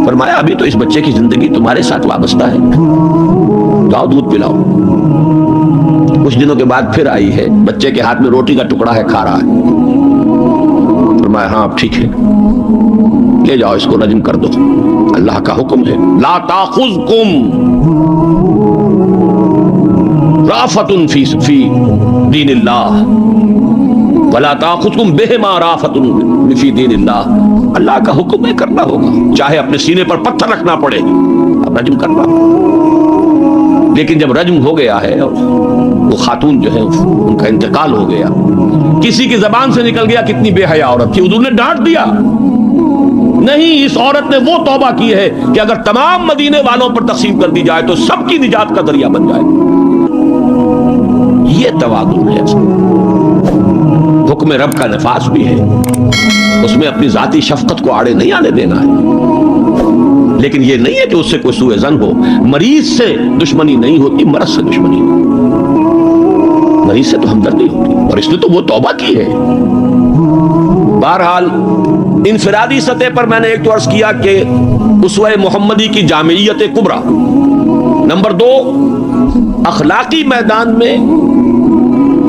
فرمایا ابھی تو اس بچے کی زندگی تمہارے ساتھ وابستہ ہے، جاؤ دودھ پلاؤ. کچھ دنوں کے بعد پھر آئی ہے، بچے کے ہاتھ میں روٹی کا ٹکڑا ہے، کھا رہا ہے. فرمایا ہاں ٹھیک ہے لے جاؤ اس کو رجم کر دو، اللہ کا حکم ہے. لا تاخذکم رافت فی دین اللہ ولا تاخذکم بہما رافت فی دین اللہ. اللہ کا حکم ہے، کرنا ہوگا، چاہے اپنے سینے پر پتھر رکھنا پڑے، اب رجم کرنا. لیکن جب رجم ہو گیا ہے اور وہ خاتون جو ہے ان کا انتقال ہو گیا، کسی کی زبان سے نکل گیا کتنی بے حیا عورت تھی، حضور نے ڈانٹ دیا. نہیں، اس عورت نے وہ توبہ کی ہے کہ اگر تمام مدینے والوں پر تقسیم کر دی جائے تو سب کی نجات کا ذریعہ بن جائے. یہ توازن ہے. حکم رب کا نفاذ بھی ہے، اس میں اپنی ذاتی شفقت کو آڑے نہیں آنے دینا ہے. لیکن یہ نہیں ہے کہ اس سے کوئی سوء ظن ہو. مریض سے دشمنی نہیں ہوتی، مرض سے دشمنی ہوتی. مریض سے تو ہمدردی ہوتی، اور اس نے تو وہ توبہ کی ہے. بہرحال انفرادی سطح پر میں نے ایک تو عرض کیا کہ اسوہ محمدی کی جامعیت کبریٰ. نمبر 2، اخلاقی میدان میں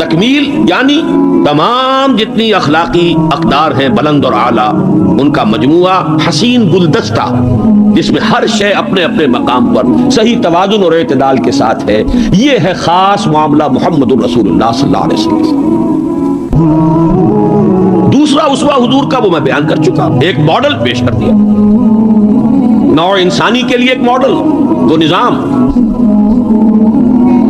تکمیل، یعنی تمام جتنی اخلاقی اقدار ہیں بلند اور اعلیٰ، ان کا مجموعہ حسین گلدستہ جس میں ہر شے اپنے اپنے مقام پر صحیح توازن اور اعتدال کے ساتھ ہے. یہ ہے خاص معاملہ محمد الرسول اللہ صلی اللہ علیہ وسلم. دوسرا اسوہ حضور کا وہ میں بیان کر چکا، ایک ماڈل پیش کر دیا، نوع انسانی کے لیے ایک ماڈل، وہ نظام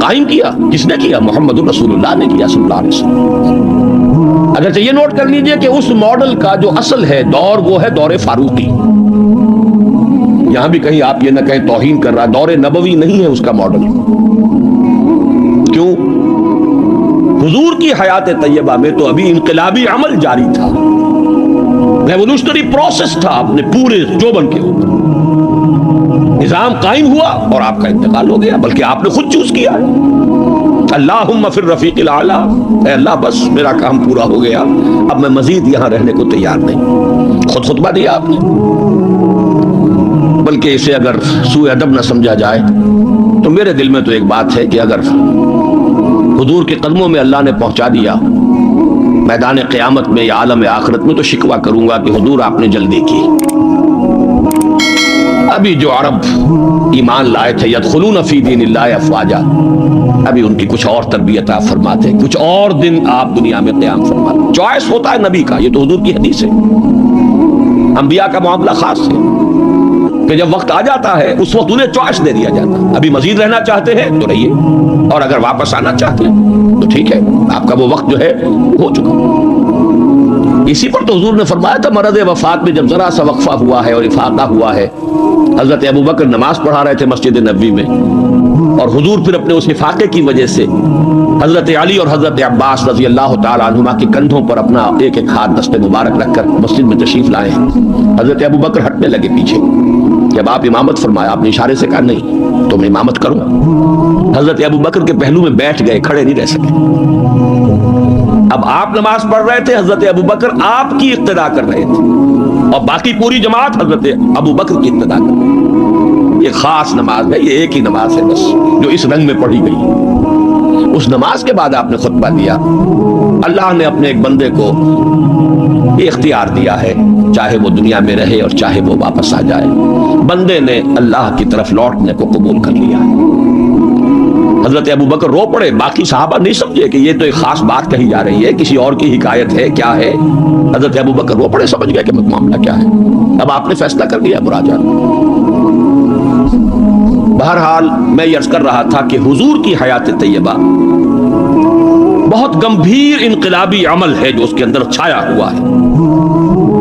قائم کیا۔ کس نے کیا؟ محمد رسول اللہ نے کیا صلی اللہ علیہ وسلم۔ اگرچہ یہ نوٹ کر لیجئے کہ اس ماڈل کا جو اصل ہے دور، وہ ہے دور فاروقی۔ یہاں بھی کہیں آپ یہ نہ کہیں توہین کر رہا، دور نبوی نہیں ہے اس کا ماڈل۔ کیوں؟ حضور کی حیات طیبہ میں تو ابھی انقلابی عمل جاری تھا، ریولوشنری پروسیس تھا اپنے پورے جوبن کے اوپر، نظام قائم ہوا اور آپ کا انتقال ہو گیا، بلکہ آپ نے خود چوز کیا ہے۔ اللہم فی الرفیق الاعلیٰ، اے اللہ بس میرا کام پورا ہو گیا، اب میں مزید یہاں رہنے کو تیار نہیں۔ خود خطبہ دیا آپ نے، بلکہ اسے اگر سوء ادب نہ سمجھا جائے تو میرے دل میں تو ایک بات ہے کہ اگر حضور کے قدموں میں اللہ نے پہنچا دیا میدان قیامت میں یا عالم آخرت میں، تو شکوہ کروں گا کہ حضور آپ نے جلدی کی۔ ابھی جو عرب ایمان لائے تھے یدخلون فی دین اللہ افواجا، ابھی ان کی کچھ اور تربیت آپ فرماتے، کچھ اور دن آپ دنیا میں قیام فرماتے۔ چوائس ہوتا ہے نبی کا، یہ تو حضور کی حدیث ہے۔ انبیاء کا معاملہ خاص ہے کہ جب وقت آ جاتا ہے اس وقت انہیں چوائس دے دیا جاتا ہے، ابھی مزید رہنا چاہتے ہیں تو رہیے، اور اگر واپس آنا چاہتے ہیں تو ٹھیک ہے، آپ کا وہ وقت جو ہے ہو چکا۔ اسی پر تو حضور نے فرمایا تھا مرض وفات میں جب ذرا سا وقفہ ہوا ہے اور افاقہ ہوا ہے، حضرت ابوبکر نماز پڑھا رہے تھے مسجد نبوی میں، اور حضور پھر اپنے اس افاقے کی وجہ سے حضرت علی اور حضرت عباس رضی اللہ تعالی عنہما کے کندھوں پر اپنا ایک ایک ہاتھ دست مبارک رکھ کر مسجد میں تشریف لائے ہیں۔ حضرت ابوبکر ہٹنے لگے پیچھے، جب آپ امامت فرمایا آپ نے اشارے سے کہا نہیں تو میں امامت کروں۔ حضرت ابوبکر کے پہلو میں بیٹھ گئے، کھڑے نہیں رہ سکے۔ اب آپ نماز پڑھ رہے تھے، حضرت ابوبکر آپ کی اقتدا کر رہے تھے، اور باقی پوری جماعت حضرت ابوبکر کی اقتدا کر رہے تھے۔ یہ خاص نماز ہے، یہ ایک ہی نماز ہے بس جو اس رنگ میں پڑھی گئی۔ اس نماز کے بعد آپ نے خطبہ دیا۔ اللہ نے اپنے ایک بندے کو یہ اختیار دیا ہے، چاہے وہ دنیا میں رہے اور چاہے وہ واپس آ جائے، بندے نے اللہ کی طرف لوٹنے کو قبول کر لیا۔ حضرت ابوبکر رو پڑے، باقی صحابہ نہیں سمجھے کہ یہ تو ایک خاص بات کہی جا رہی ہے، کسی اور کی حکایت ہے، کیا ہے۔ حضرت ابوبکر رو پڑے، سمجھ گئے کہ معاملہ کیا ہے۔ اب آپ نے فیصلہ کر لیا مراجعہ۔ بہرحال میں یہ عرض کر رہا تھا کہ حضور کی حیات طیبہ بہت گمبھیر انقلابی عمل ہے جو اس کے اندر چھایا ہوا ہے،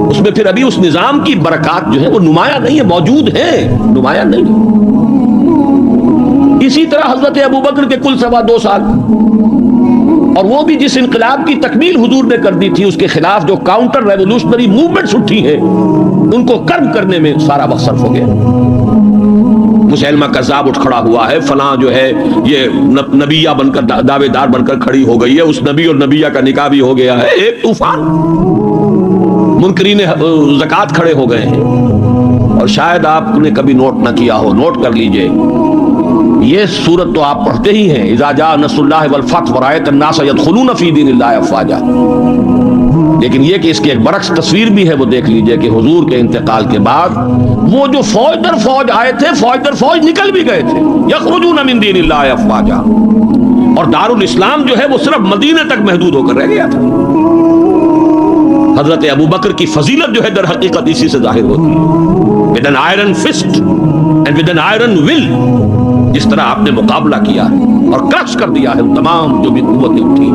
اس میں پھر ابھی اس نظام کی برکات جو ہے وہ نمایاں نہیں ہے، موجود ہیں، نمایاں نہیں۔ اسی طرح حضرت ابوبکر کے کل 2.25 سال، اور وہ بھی جس انقلاب کی تکمیل حضور نے کر دی تھی، اس کے خلاف جو کاؤنٹر ریولوشنری موومنٹس اٹھی ہیں ان کو کرب کرنے میں سارا وقت صرف ہو گیا۔ مسلمہ کذاب اٹھ کھڑا ہوا ہے، فلاں جو ہے یہ نبیہ بن کر دعوے دار بن کر کھڑی ہو گئی ہے، اس نبی اور نبیہ کا نکاح بھی ہو گیا ہے، ایک طوفان۔ منکرین زکوٰۃ کھڑے ہو گئے ہیں، اور شاید آپ نے کبھی نوٹ نہ کیا ہو، نوٹ کر لیجئے، یہ سورت تو آپ پڑھتے ہی ہیں، اذا جاء نصر اللہ والفتح ورأیت الناس يدخلون فی دین اللہ افواجا، لیکن یہ کہ اس کی ایک برعکس تصویر بھی ہے، وہ دیکھ لیجئے کہ حضور کے انتقال کے بعد وہ جو فوج در فوج آئے تھے، فوج در فوج نکل بھی گئے تھے، یخرجون من دین اللہ افواجا، اور دارالاسلام جو ہے وہ صرف مدینے تک محدود ہو کر رہ گیا تھا۔ حضرت ابوبکر کی فضیلت جو ہے در حقیقت اسی سے ظاہر ہوتی ہے، with an iron fist and with an iron will، جس طرح آپ نے مقابلہ کیا اور کرش کر دیا ہے تمام جو بھی قوتیں اٹھی۔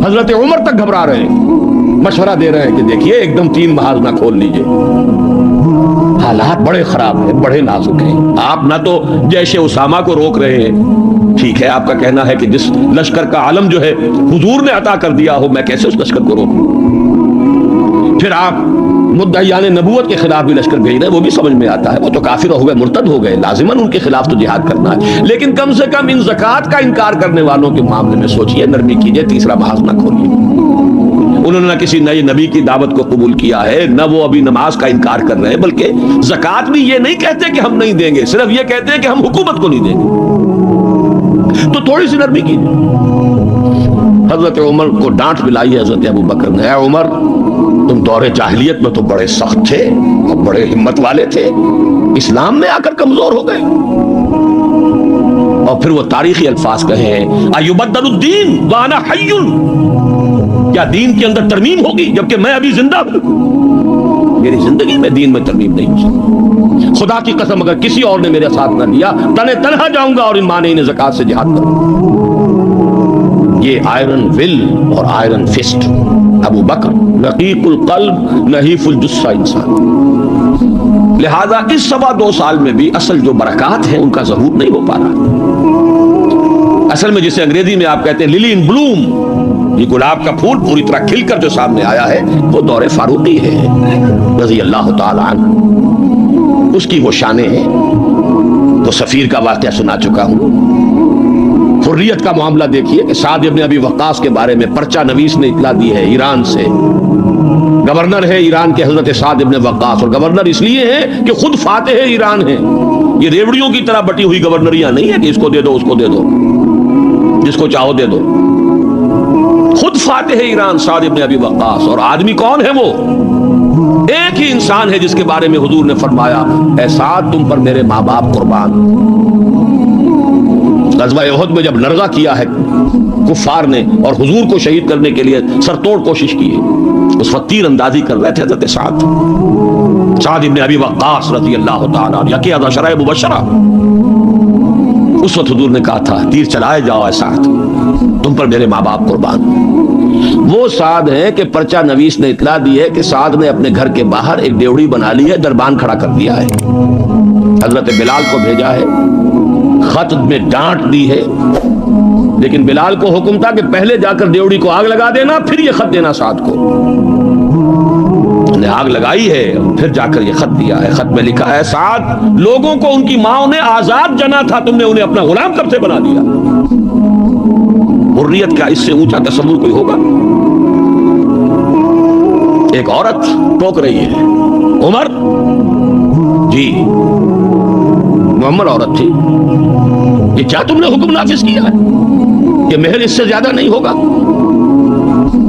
حضرت عمر تک گھبرا رہے ہیں، مشورہ دے رہے ہیں کہ دیکھیے ایک دم 3 محاذ نہ کھول لیجئے، حالات بڑے خراب ہیں، بڑے نازک ہیں۔ آپ نہ تو جیش اسامہ کو روک رہے ہیں، ٹھیک ہے آپ کا کہنا ہے کہ جس لشکر کا عالم جو ہے حضور نے عطا کر دیا ہو، میں کیسے اس لشکر کو روکوں؟ پھر آپ مدعیان نبوت کے خلاف بھی لشکر بھیج رہے ہیں، وہ بھی سمجھ میں آتا ہے، وہ تو کافر ہو گئے، مرتد ہو گئے، لازماً ان کے خلاف تو جہاد کرنا ہے، لیکن کم سے کم ان زکوٰۃ کا انکار کرنے والوں کے معاملے میں سوچئے، نرمی کیجئے، تیسرا محاذ نہ کھولیے۔ انہوں نے نہ کسی نئے نبی کی دعوت کو قبول کیا ہے، نہ وہ ابھی نماز کا انکار کر رہے ہیں، بلکہ زکوٰۃ بھی یہ نہیں کہتے کہ ہم نہیں دیں گے، صرف یہ کہتے ہیں کہ ہم حکومت کو نہیں دیں گے، تو تھوڑی سی نرمی کیجئے۔ حضرت عمر کو ڈانٹ پلائی ہے حضرت ابوبکر نے، اے عمر تم دور جاہلیت میں تو بڑے سخت تھے اور بڑے ہمت والے تھے، اسلام میں آ کر کمزور ہو گئے۔ اور پھر وہ تاریخی الفاظ کہے ہیں ایبدل الدین وانا حی، کیا دین کے اندر ترمیم ہوگی جبکہ میں ابھی زندہ ہوں؟ میری زندگی میں دین میں ترمیم نہیں ہو سکتی. خدا کی قسم اگر کسی اور نے میرے ساتھ نہ دیا تنہا جاؤں گا اور ان مانعین زکات سے جہاد کروں گا. یہ آئرن ول اور آئرن فسٹ ابو بکر رقیق القلب نحیف الجثہ انسان. لہذا اس 2.25 سال میں بھی اصل جو برکات ہیں ان کا ظہور نہیں ہو پا رہا. اصل میں جسے انگریزی میں آپ کہتے ہیں للی ان بلوم، یہ گلاب کا پھول پوری طرح کھل کر جو سامنے آیا ہے وہ دور فاروقی ہے رضی اللہ تعالی عنہ. اس کی وہ شانیں ہیں. تو سفیر کا واقعہ سنا چکا ہوں. حریت کا معاملہ دیکھیے کہ سعد ابن ابی وقاص کے بارے میں پرچہ نویس نے اطلاع دی ہے ایران سے. گورنر ہے ایران کے حضرت سعد ابن وقاص، اور گورنر اس لیے ہیں کہ خود فاتح ایران ہیں. یہ ریوڑیوں کی طرح بٹی ہوئی گورنریاں نہیں ہیں کہ اس کو دے دو اس کو دے دو، جس کو چاہو دے دو. خود فاتح ایران سعد ابن ابی وقاص. اور آدمی کون ہے وہ؟ ایک ہی انسان ہے جس کے بارے میں حضور نے فرمایا اے سعد تم پر میرے ماں باپ قربان. غزوہ احد میں جب لرزہ کیا ہے کفار نے اور حضور کو شہید کرنے کے لیے سرتوڑ کوشش کی ہے، اس وقت تیر اندازی کر رہے تھے حضرت سعد ابن ابی وقاص رضی اللہ تعالی عنہ، یکی عشرہ مبشرہ. اس وقت حضور نے کہا تھا تیر چلائے جاؤ اے سعد تم پر میرے ماں باپ قربان. وہ سعد ہیں کہ پرچہ نویس نے اطلاع دی ہے کہ سعد نے اپنے گھر کے باہر ایک ڈیوڑی بنا لی ہے، دربان کھڑا کر دیا ہے. حضرت بلال کو بھیجا ہے، خط میں ڈانٹ دی ہے، لیکن بلال کو حکم تھا کہ پہلے جا کر ڈیوڑی کو آگ لگا دینا پھر یہ خط دینا سعد کو. نے آگ لگائی ہے پھر جا کر یہ خط دیا ہے. خط میں لکھا ہے سعد لوگوں کو ان کی ماں نے آزاد جنا تھا، تم نے انہیں اپنا غلام کب سے بنا دیا. حریت کا اس سے اونچا تصور کوئی ہوگا؟ ایک عورت ٹوک رہی ہے، عمر جی محمد عورت تھی، یہ کیا تم نے حکم نافذ کیا ہے کہ مہر اس سے زیادہ نہیں ہوگا؟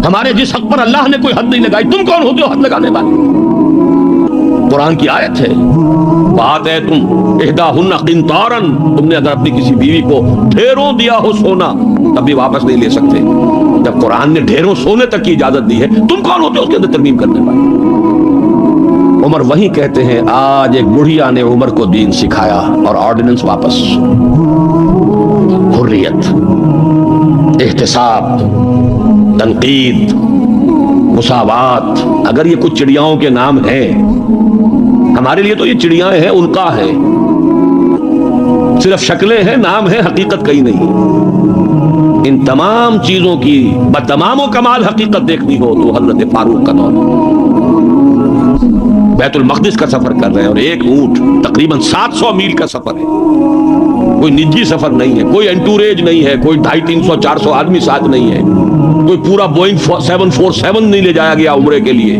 ہمارے جس حق پر اللہ نے کوئی حد نہیں لگائی، تم کون ہوتے ہو حد لگانے والے؟ قرآن کی آیت ہے بات ہے تم احداہن قنطارن، تم نے اگر اپنی کسی بیوی کو ڈھیروں دیا ہو سونا تب بھی واپس نہیں لے سکتے. جب قرآن نے ڈھیروں سونے تک کی اجازت دی ہے تم کون ہوتے ہو اس کے اندر ترمیم کرنے والے؟ عمر وہی کہتے ہیں آج ایک بڑھیا نے عمر کو دین سکھایا اور آرڈیننس واپس. حریت، احتساب، تنقید، مساوات، اگر یہ کچھ چڑیاؤں کے نام ہیں ہمارے لیے تو یہ چڑیاں ہیں، ان کا ہے، صرف شکلیں ہیں، نام ہے، حقیقت کہیں نہیں. ان تمام چیزوں کی بتمام و کمال حقیقت دیکھنی ہو تو حضرت فاروق کا دور، بیت المقدس کا سفر کر رہے ہیں اور ایک اونٹ تقریباً 700 میل کا سفر ہے. کوئی نجی سفر نہیں ہے، کوئی انٹوریج نہیں ہے، کوئی 250 300 400 آدمی ساتھ نہیں ہے، کوئی پورا بوئنگ 747 نہیں لے جایا گیا عمرے کے لیے.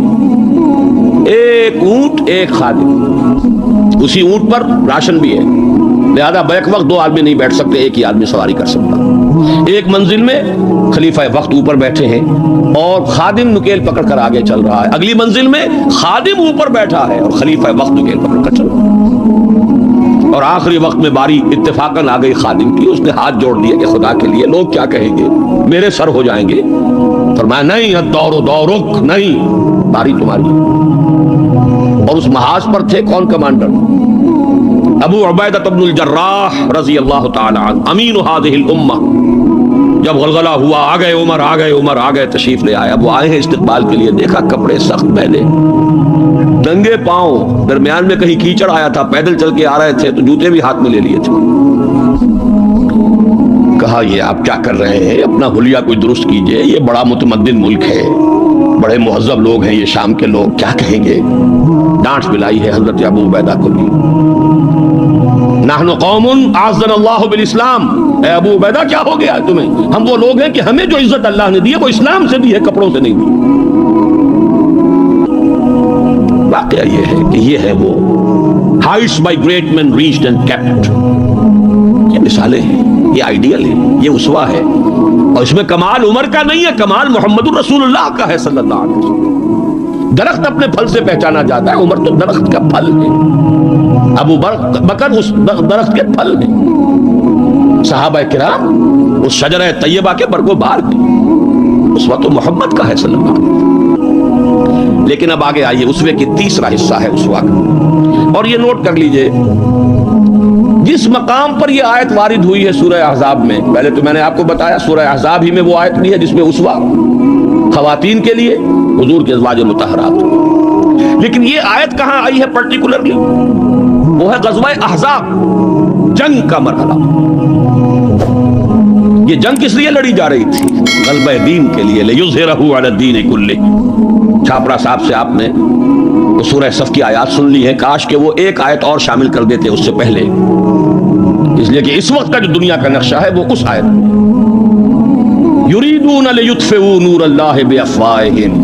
ایک اونٹ ایک خادم، اسی اونٹ پر راشن بھی ہے، لہذا بیک وقت 2 آدمی نہیں بیٹھ سکتے، ایک ہی آدمی سواری کر سکتا. ایک منزل میں خلیفہ وقت اوپر بیٹھے ہیں اور خادم نکیل پکڑ کر آگے چل رہا ہے. اگلی منزل میں خادم اوپر بیٹھا ہے اور خلیفہ وقت نکیل پکڑ کر چل رہا ہے. اور آخری وقت میں باری اتفاقاً آ گئی خادم کی. اس نے ہاتھ جوڑ دیا کہ خدا کے لیے لوگ کیا کہیں گے، میرے سر ہو جائیں گے. فرمایا نہیں، الدور دورک، نہیں، باری تمہاری. اور اس محاذ پر تھے کون؟ کمانڈر ابو عبیدہ بن الجراح رضی اللہ تعالی عنہ، امین هذه الامہ. جب غلغلہ ہوا آ گئے عمر، آ گئے عمر، آ گئے، تشریف لے آئے. اب وہ آئے ہیں استقبال کے لیے، دیکھا کپڑے سخت میلے، ننگے پاؤں، درمیان میں کہیں کیچڑ آیا تھا، پیدل چل کے آ رہے تھے تو جوتے بھی ہاتھ میں لے لیے تھے. کہا یہ آپ کیا کر رہے ہیں؟ اپنا حلیہ کوئی درست کیجئے، یہ بڑا متمدن ملک ہے، بڑے مہذب لوگ ہیں یہ شام کے لوگ، کیا کہیں گے؟ ڈانٹ ملائی ہے حضرت ابو عبیدہ کو بھی. نحن قوم اعزنا اللہ بالاسلام، اے ابو عبیدہ کیا ہو گیا تمہیں؟ ہم وہ لوگ ہیں کہ ہمیں جو عزت اللہ نے دی ہے وہ اسلام سے دی ہے، کپڑوں سے نہیں دی. واقعہ یہ ہے کہ یہ ہے وہ heights by great men reached and kept. یہ مثالیں ہیں، یہ آئیڈیل ہے، یہ اسوہ ہے. اور اس میں کمال عمر کا نہیں ہے، کمال محمد الرسول اللہ کا ہے صلی اللہ علیہ وسلم. درخت اپنے پھل سے پہچانا جاتا ہے، عمر تو درخت کا پھل ہے، ابو بکر اس درخت کے پھل ہیں، صحابہ کرام اس شجرہ طیبہ کے برگ و بار ہیں. اسوہ تو محمد کا ہے صلی اللہ علیہ وسلم. لیکن اب آگے آئیے اسوے کی تیسرا حصہ ہے اسوہ کا، اور یہ نوٹ کر لیجئے جس مقام پر یہ آیت وارد ہوئی ہے سورہ احزاب میں. پہلے تو میں نے آپ کو بتایا سورہ احزاب ہی میں وہ آیت بھی ہے جس میں اسوہ خواتین کے لیے حضور کے ازواج مطہرات. لیکن یہ آیت کہاں آئی ہے پرٹیکولرلی؟ وہ ہے غزوہ احزاب، جنگ کا مرحلہ. یہ جنگ کس لیے لڑی جا رہی تھی؟ غلبہ دین کے لیے. لِيُظْهِرَهُ عَلَى الدِّينِ كُلِّهِ. چھاپڑا صاحب سے آپ نے سورہ صف کی آیات سن لی ہے، کاش کہ وہ ایک آیت اور شامل کر دیتے اس سے پہلے، اس لیے کہ اس وقت کا جو دنیا کا نقشہ ہے وہ اس آیت میں. یریدون لیطفئوا نور اللہ بافواہہم،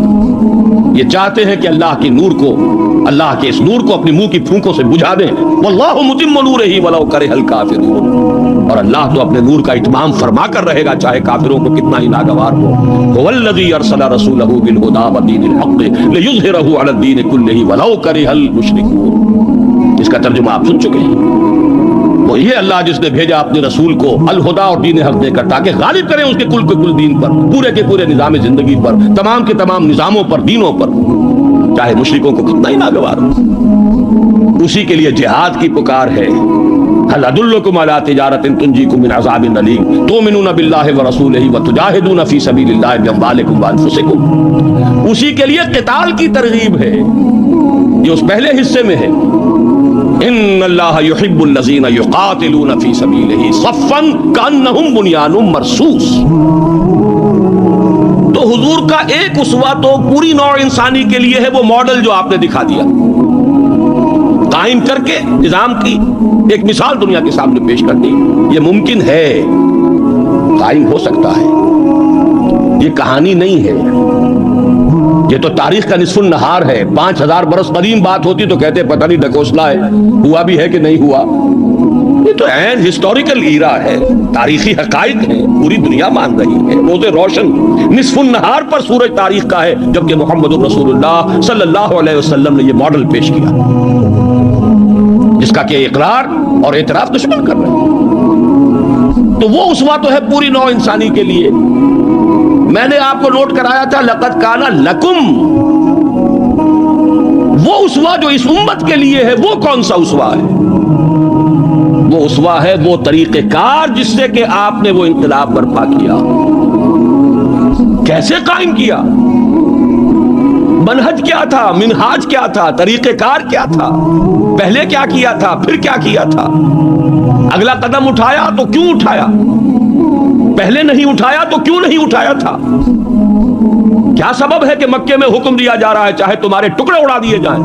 یہ چاہتے ہیں کہ اللہ کے نور کو، اللہ کے اس نور کو اپنی منہ کی پھونکوں سے بجھا دیں. واللہ متم نورہ ولو کرہ الکافرون، اور اللہ تو اپنے نور کا اتمام فرما کر رہے گا چاہے کافروں کو کتنا ہی ناگوار ہو. هو الذی ارسل رسولہ بالہدی ودین الحق لیظہرہ علی الدین کلہ ولو کرہ المشرکون. اس کا ترجمہ آپ سن چکے ہیں. وہ یہ اللہ جس نے بھیجا اپنے رسول کو الہدا اور دین حق دے کر تاکہ غالب کریں اس کے کل کے کل دین پر، پورے کے پورے نظام زندگی پر، تمام کے تمام نظاموں پر، دینوں پر، چاہے مشرکوں کو کتنا ہی ناگوار ہو. اسی کے لیے جہاد کی پکار ہے. هل ادلکم علی تجارۃ تنجیکم من عذاب الیم تؤمنون باللہ ورسولہ وتجاہدون فی سبیل اللہ باموالکم وانفسکم. اسی کے لیے قتال کی ترغیب ہے، یہ اس پہلے حصے میں ہے. ان اللہ یحب الذین یقاتلون فی سبیلہ صفا کانہم بنیان مرصوص. تو حضور کا ایک اسوہ تو پوری نوع انسانی کے لیے ہے، وہ ماڈل جو آپ نے دکھا دیا، قائم کر کے نظام کی ایک مثال دنیا کے سامنے پیش کر دی. یہ ممکن ہے، قائم ہو سکتا ہے، یہ کہانی نہیں ہے، یہ تو تاریخ کا نصف النہار ہے. 5000 برس قدیم بات ہوتی تو کہتے پتہ نہیں ڈھکوسلا ہے، ہوا بھی ہے کہ نہیں ہوا. یہ تو عین ہسٹوریکل ایرا ہے، تاریخی حقائق ہیں، پوری دنیا مان رہی ہے. روز روشن نصف النہار پر سورج تاریخ کا ہے جبکہ محمد رسول اللہ صلی اللہ علیہ وسلم نے یہ ماڈل پیش کیا جس کا کہ اقرار اور اعتراف دشمن کر رہے ہیں. تو وہ اسوہ تو ہے پوری نوع انسانی کے لیے. میں نے آپ کو نوٹ کرایا تھا لقد کان لکم، وہ اسوہ جو اس امت کے لیے ہے وہ کون سا اسوہ ہے؟ وہ اسوہ ہے وہ طریقہ کار جس سے کہ آپ نے وہ انقلاب برپا کیا. کیسے قائم کیا؟ منہج کیا تھا، منہاج کیا تھا، طریقہ کار کیا تھا، پہلے کیا کیا تھا، پھر کیا کیا تھا، اگلا قدم اٹھایا تو کیوں اٹھایا، پہلے نہیں اٹھایا تو کیوں نہیں اٹھایا تھا، کیا سبب ہے کہ مکے میں حکم دیا جا رہا ہے چاہے تمہارے ٹکڑے اڑا دیے جائیں،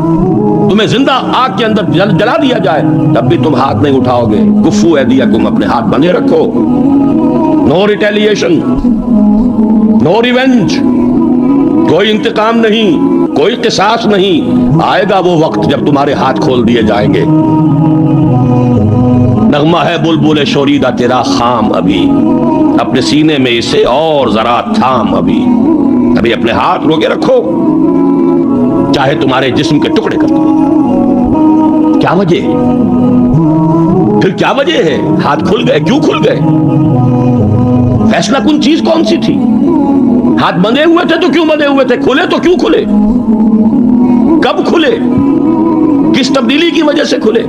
تمہیں زندہ آگ کے اندر جلا دیا جائے تب بھی تم ہاتھ نہیں اٹھاؤ گے. کفو ایدیکم، اپنے ہاتھ بندھے رکھو. نو ریٹیلیشن، نو ریونج، کوئی انتقام نہیں، کوئی قصاص نہیں. آئے گا وہ وقت جب تمہارے ہاتھ کھول دیے جائیں گے. نغمہ ہے بلبل شوریدہ تیرا خام، ابھی اپنے سینے میں اسے اور ذرا تھام، ابھی اپنے ہاتھ روکے رکھو چاہے تمہارے جسم کے ٹکڑے کر دو. کیا وجہ ہے؟ پھر کیا وجہ ہے؟ ہاتھ کھل گئے، کیوں کھل گئے؟ فیصلہ کن چیز کون سی تھی؟ ہاتھ بندھے ہوئے تھے تو کیوں بندھے ہوئے تھے؟ کھلے تو کیوں کھلے؟ کب کھلے؟ کس تبدیلی کی وجہ سے کھلے؟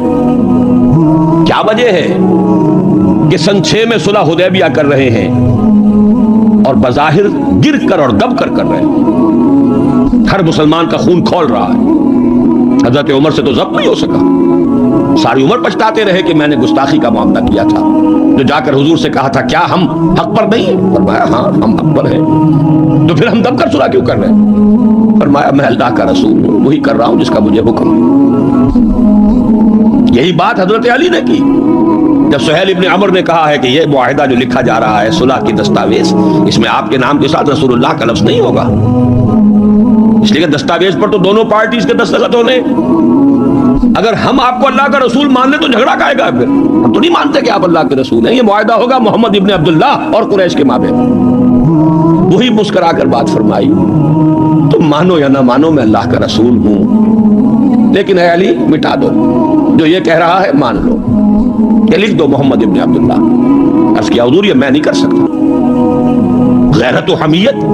کیا وجہ ہے کہ سن 6 میں صلح حدیبیہ کر رہے ہیں اور بظاہر گر کر اور دب کر رہے ہیں، ہر مسلمان کا خون کھول رہا ہے. حضرت عمر سے تو ضبط نہیں ہو سکا، ساری عمر پچھتاتے رہے کہ میں نے گستاخی کا معاملہ کیا تھا. جو جا کر حضور سے کہا تھا کیا ہم حق پر نہیں ہیں؟ فرمایا ہاں ہم حق پر ہیں. تو پھر ہم دب کر صلح کیوں کر رہے ہیں؟ فرمایا میں اللہ کا رسول ہوں، وہی کر رہا ہوں جس کا مجھے حکم ہے. یہی بات حضرت علی نے کی جب سہیل ابن عمر نے کہا ہے کہ یہ معاہدہ جو لکھا جا رہا ہے صلح کی دستاویز، اس میں آپ کے نام کے ساتھ رسول اللہ کا لفظ نہیں ہوگا، اس لیے کہ دستاویز پر تو دونوں پارٹیز کے دستخط ہونے. اگر ہم آپ کو اللہ کا رسول مان لیں تو جھگڑا کائے گا. پھر ہم تو نہیں مانتے کہ آپ اللہ کے رسول ہیں. یہ معاہدہ ہوگا محمد ابن عبداللہ اور قریش کے مابین. وہی مسکرا کر بات فرمائی، تم مانو یا نہ مانو میں اللہ کا رسول ہوں، لیکن اے علی مٹا دو، جو یہ کہہ رہا ہے مان لو، یہ لکھ دو محمد ابن عبداللہ. عرض کیا حضور یہ میں نہیں کر سکتا. غیرت و حمیت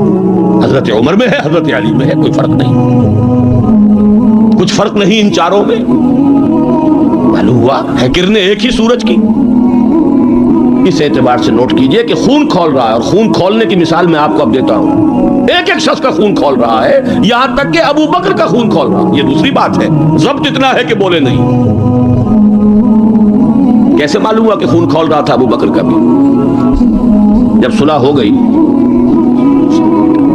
حضرت عمر میں ہے، حضرت علی میں ہے، کوئی فرق نہیں، کچھ فرق نہیں ان چاروں میں. معلوم ہوا ہے کرنیں ایک ہی سورج کی. اس اعتبار سے نوٹ کیجئے کہ خون کھول رہا ہے، اور خون کھولنے کی مثال میں آپ کو اب دیتا ہوں. ایک ایک شخص کا خون کھول رہا ہے، یہاں تک کہ ابو بکر کا خون کھول رہا ہے. یہ دوسری بات ہے، ضبط اتنا ہے کہ بولے نہیں. کیسے معلوم ہوا کہ خون کھول رہا تھا ابو بکر کا بھی؟ جب صلح ہو گئی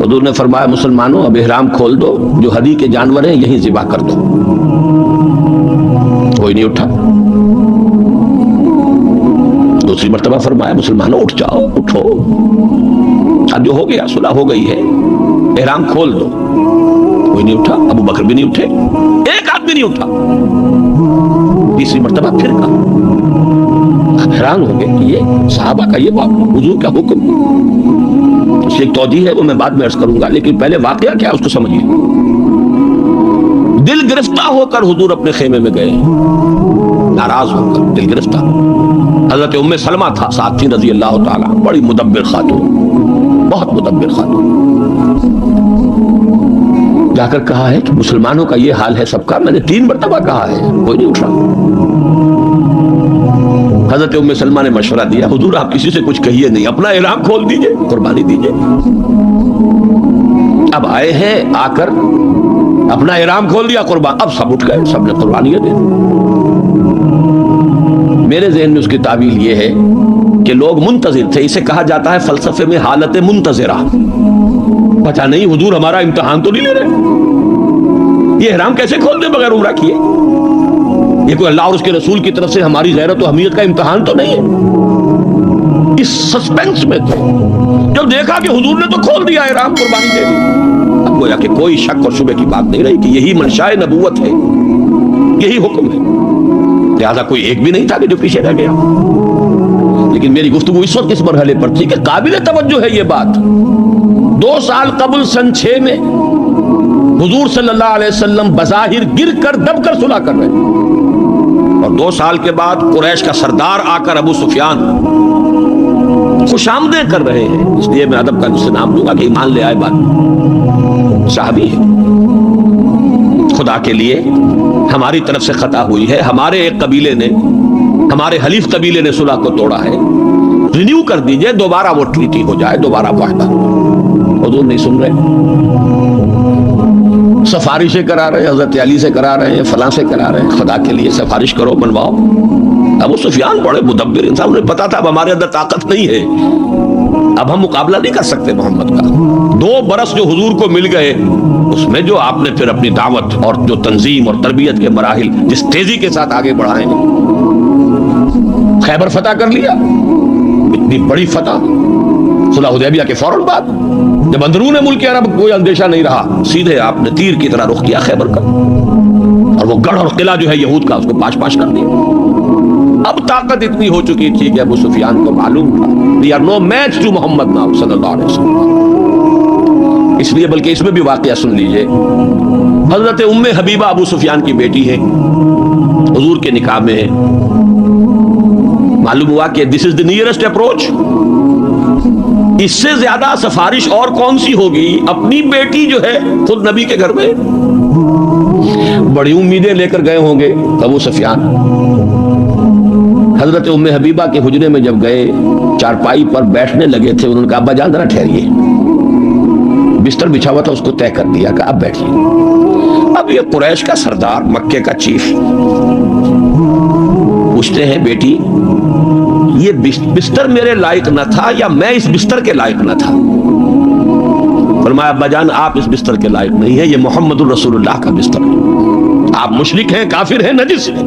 حضور نے فرمایا مسلمانوں اب احرام کھول دو، جو ہدی کے جانور ہیں یہیں ذبح کر دو. کوئی نہیں اٹھا. دوسری مرتبہ فرمایا مسلمانوں اٹھ جاؤ، اٹھو، اب جو ہو گیا صلح ہو گئی ہے، احرام کھول دو. کوئی نہیں اٹھا. ابو بکر بھی نہیں اٹھے، ایک آدمی نہیں اٹھا. تیسری مرتبہ پھر کہا. حیران ہو گئے کہ یہ صحابہ کا یہ حضور کا حکم. اس کی ایک توجیہ ہے وہ میں بعد میں عرض کروں گا، لیکن پہلے واقعہ کیا اس کو سمجھیے. دل گرفتہ ہو کر حضور اپنے خیمے میں گئے، ناراض ہو کر، دل گرفتہ. حضرت ام سلمہ تھا ساتھ تھی رضی اللہ تعالیٰ، بڑی مدبر خاتون، بہت مدبر خاتون. جا کر کہا ہے کہ مسلمانوں کا یہ حال ہے سب کا، میں نے 3 مرتبہ کہا ہے، کوئی نہیں اٹھ رہا. حضرت ام سلمہ نے مشورہ دیا حضور آپ کسی سے کچھ کہیے نہیں، اپنا احرام کھول دیجئے، قربانی دیجئے. اب آئے ہیں، آ کر اپنا احرام کھول دیا، قربان. اب سب اٹھ گئے، سب نے قربانیاں دی. میرے ذہن میں اس کی تعبیر یہ ہے کہ لوگ منتظر تھے. اسے کہا جاتا ہے فلسفے میں حالت منتظرہ. پتہ نہیں حضور ہمارا امتحان تو نہیں لے رہے، یہ احرام کیسے کھول دیں بغیر عمرہ کیے؟ یہ کوئی اللہ اور اس کے رسول کی طرف سے ہماری غیرت و حمیت کا امتحان تو نہیں ہے. اس سسپینس میں تھے. جب دیکھا کہ حضور نے تو کھول دیا احرام، قربانی دے دی، اب گویا کہ کوئی شک اور شبہ کی بات نہیں رہی کہ یہی منشاء نبوت ہے، یہی حکم ہے. لہذا کوئی ایک بھی نہیں تھا کہ جو پیچھے رہ گیا. لیکن میری گفتگو اس وقت اس مرحلے پر تھی کہ قابل توجہ ہے یہ بات. 2 سال قبل سن 6 میں حضور صلی اللہ علیہ وسلم بظاہر گر کر دب کر صلح کر رہے ہیں، اور 2 سال کے بعد قریش کا سردار آ کر ابو سفیان خوش آمدیں کر رہے ہیں. اس لیے میں ادب کا جس سے نام لوں گا کہ ایمان لے آئے بات صحابی ہے. خدا کے لیے ہماری طرف سے خطا ہوئی ہے، ہمارے ایک قبیلے نے، ہمارے حلیف قبیلے نے صلح کو توڑا ہے، رینیو کر دیجئے، دوبارہ وہ ٹریٹی ہو جائے، دوبارہ معاہدہ. حضور نہیں سن رہے، سفارشیں کرا رہے ہیں، حضرت علی سے کرا رہے ہیں، فلاں سے کرا رہے ہیں. خدا کے لیے سفارش کرو، منواؤ. ابو سفیان بڑے مدبر انسان، انہیں پتا تھا اب ہمارے اندر طاقت نہیں ہے، اب ہم مقابلہ نہیں کر سکتے محمد کا. 2 برس جو حضور کو مل گئے، اس میں جو آپ نے پھر اپنی دعوت اور جو تنظیم اور تربیت کے مراحل جس تیزی کے ساتھ آگے بڑھائے ہیں. خیبر فتح کر لیا، اتنی بڑی فتح. صلح حدیبیہ کے فوراً بعد جب اندرون ملک عرب کوئی اندیشہ نہیں رہا، سیدھے آپ نے تیر کی طرح رخ کیا خیبر کا، اور وہ گڑھ اور قلعہ جو ہے یہود کا، اس کو پاش پاش کر دیا. اب طاقت اتنی ہو چکی تھی کہ ابو سفیان کو معلوم تھا we are no match to Muhammad now صلی اللہ علیہ وسلم. اس لیے بلکہ اس میں بھی واقعہ سن لیجئے. حضرت ام حبیبہ ابو سفیان کی بیٹی ہے، حضور کے نکاح میں ہے. معلوم ہوا کہ this is the nearest approach. اس سے زیادہ سفارش اور کون سی ہوگی؟ اپنی بیٹی جو ہے خود نبی کے گھر میں. بڑی امیدیں لے کر گئے ہوں گے ابو سفیان. حضرت ام حبیبہ کے حجرے میں جب گئے، چارپائی پر بیٹھنے لگے تھے، انہوں نے کہا ابا جان ذرا ٹھہریے. بستر بچھا ہوا تھا، اس کو طے کر دیا کہ اب بیٹھیے. اب یہ قریش کا سردار، مکے کا چیف، پوچھتے ہیں بیٹی یہ بستر میرے لائق نہ تھا یا میں اس بستر کے لائق نہ تھا؟ فرمایا ابا جان آپ اس بستر کے لائق نہیں ہے، یہ محمد الرسول اللہ کا بستر ہے. آپ مشرک ہیں، کافر ہیں، نجس ہیں.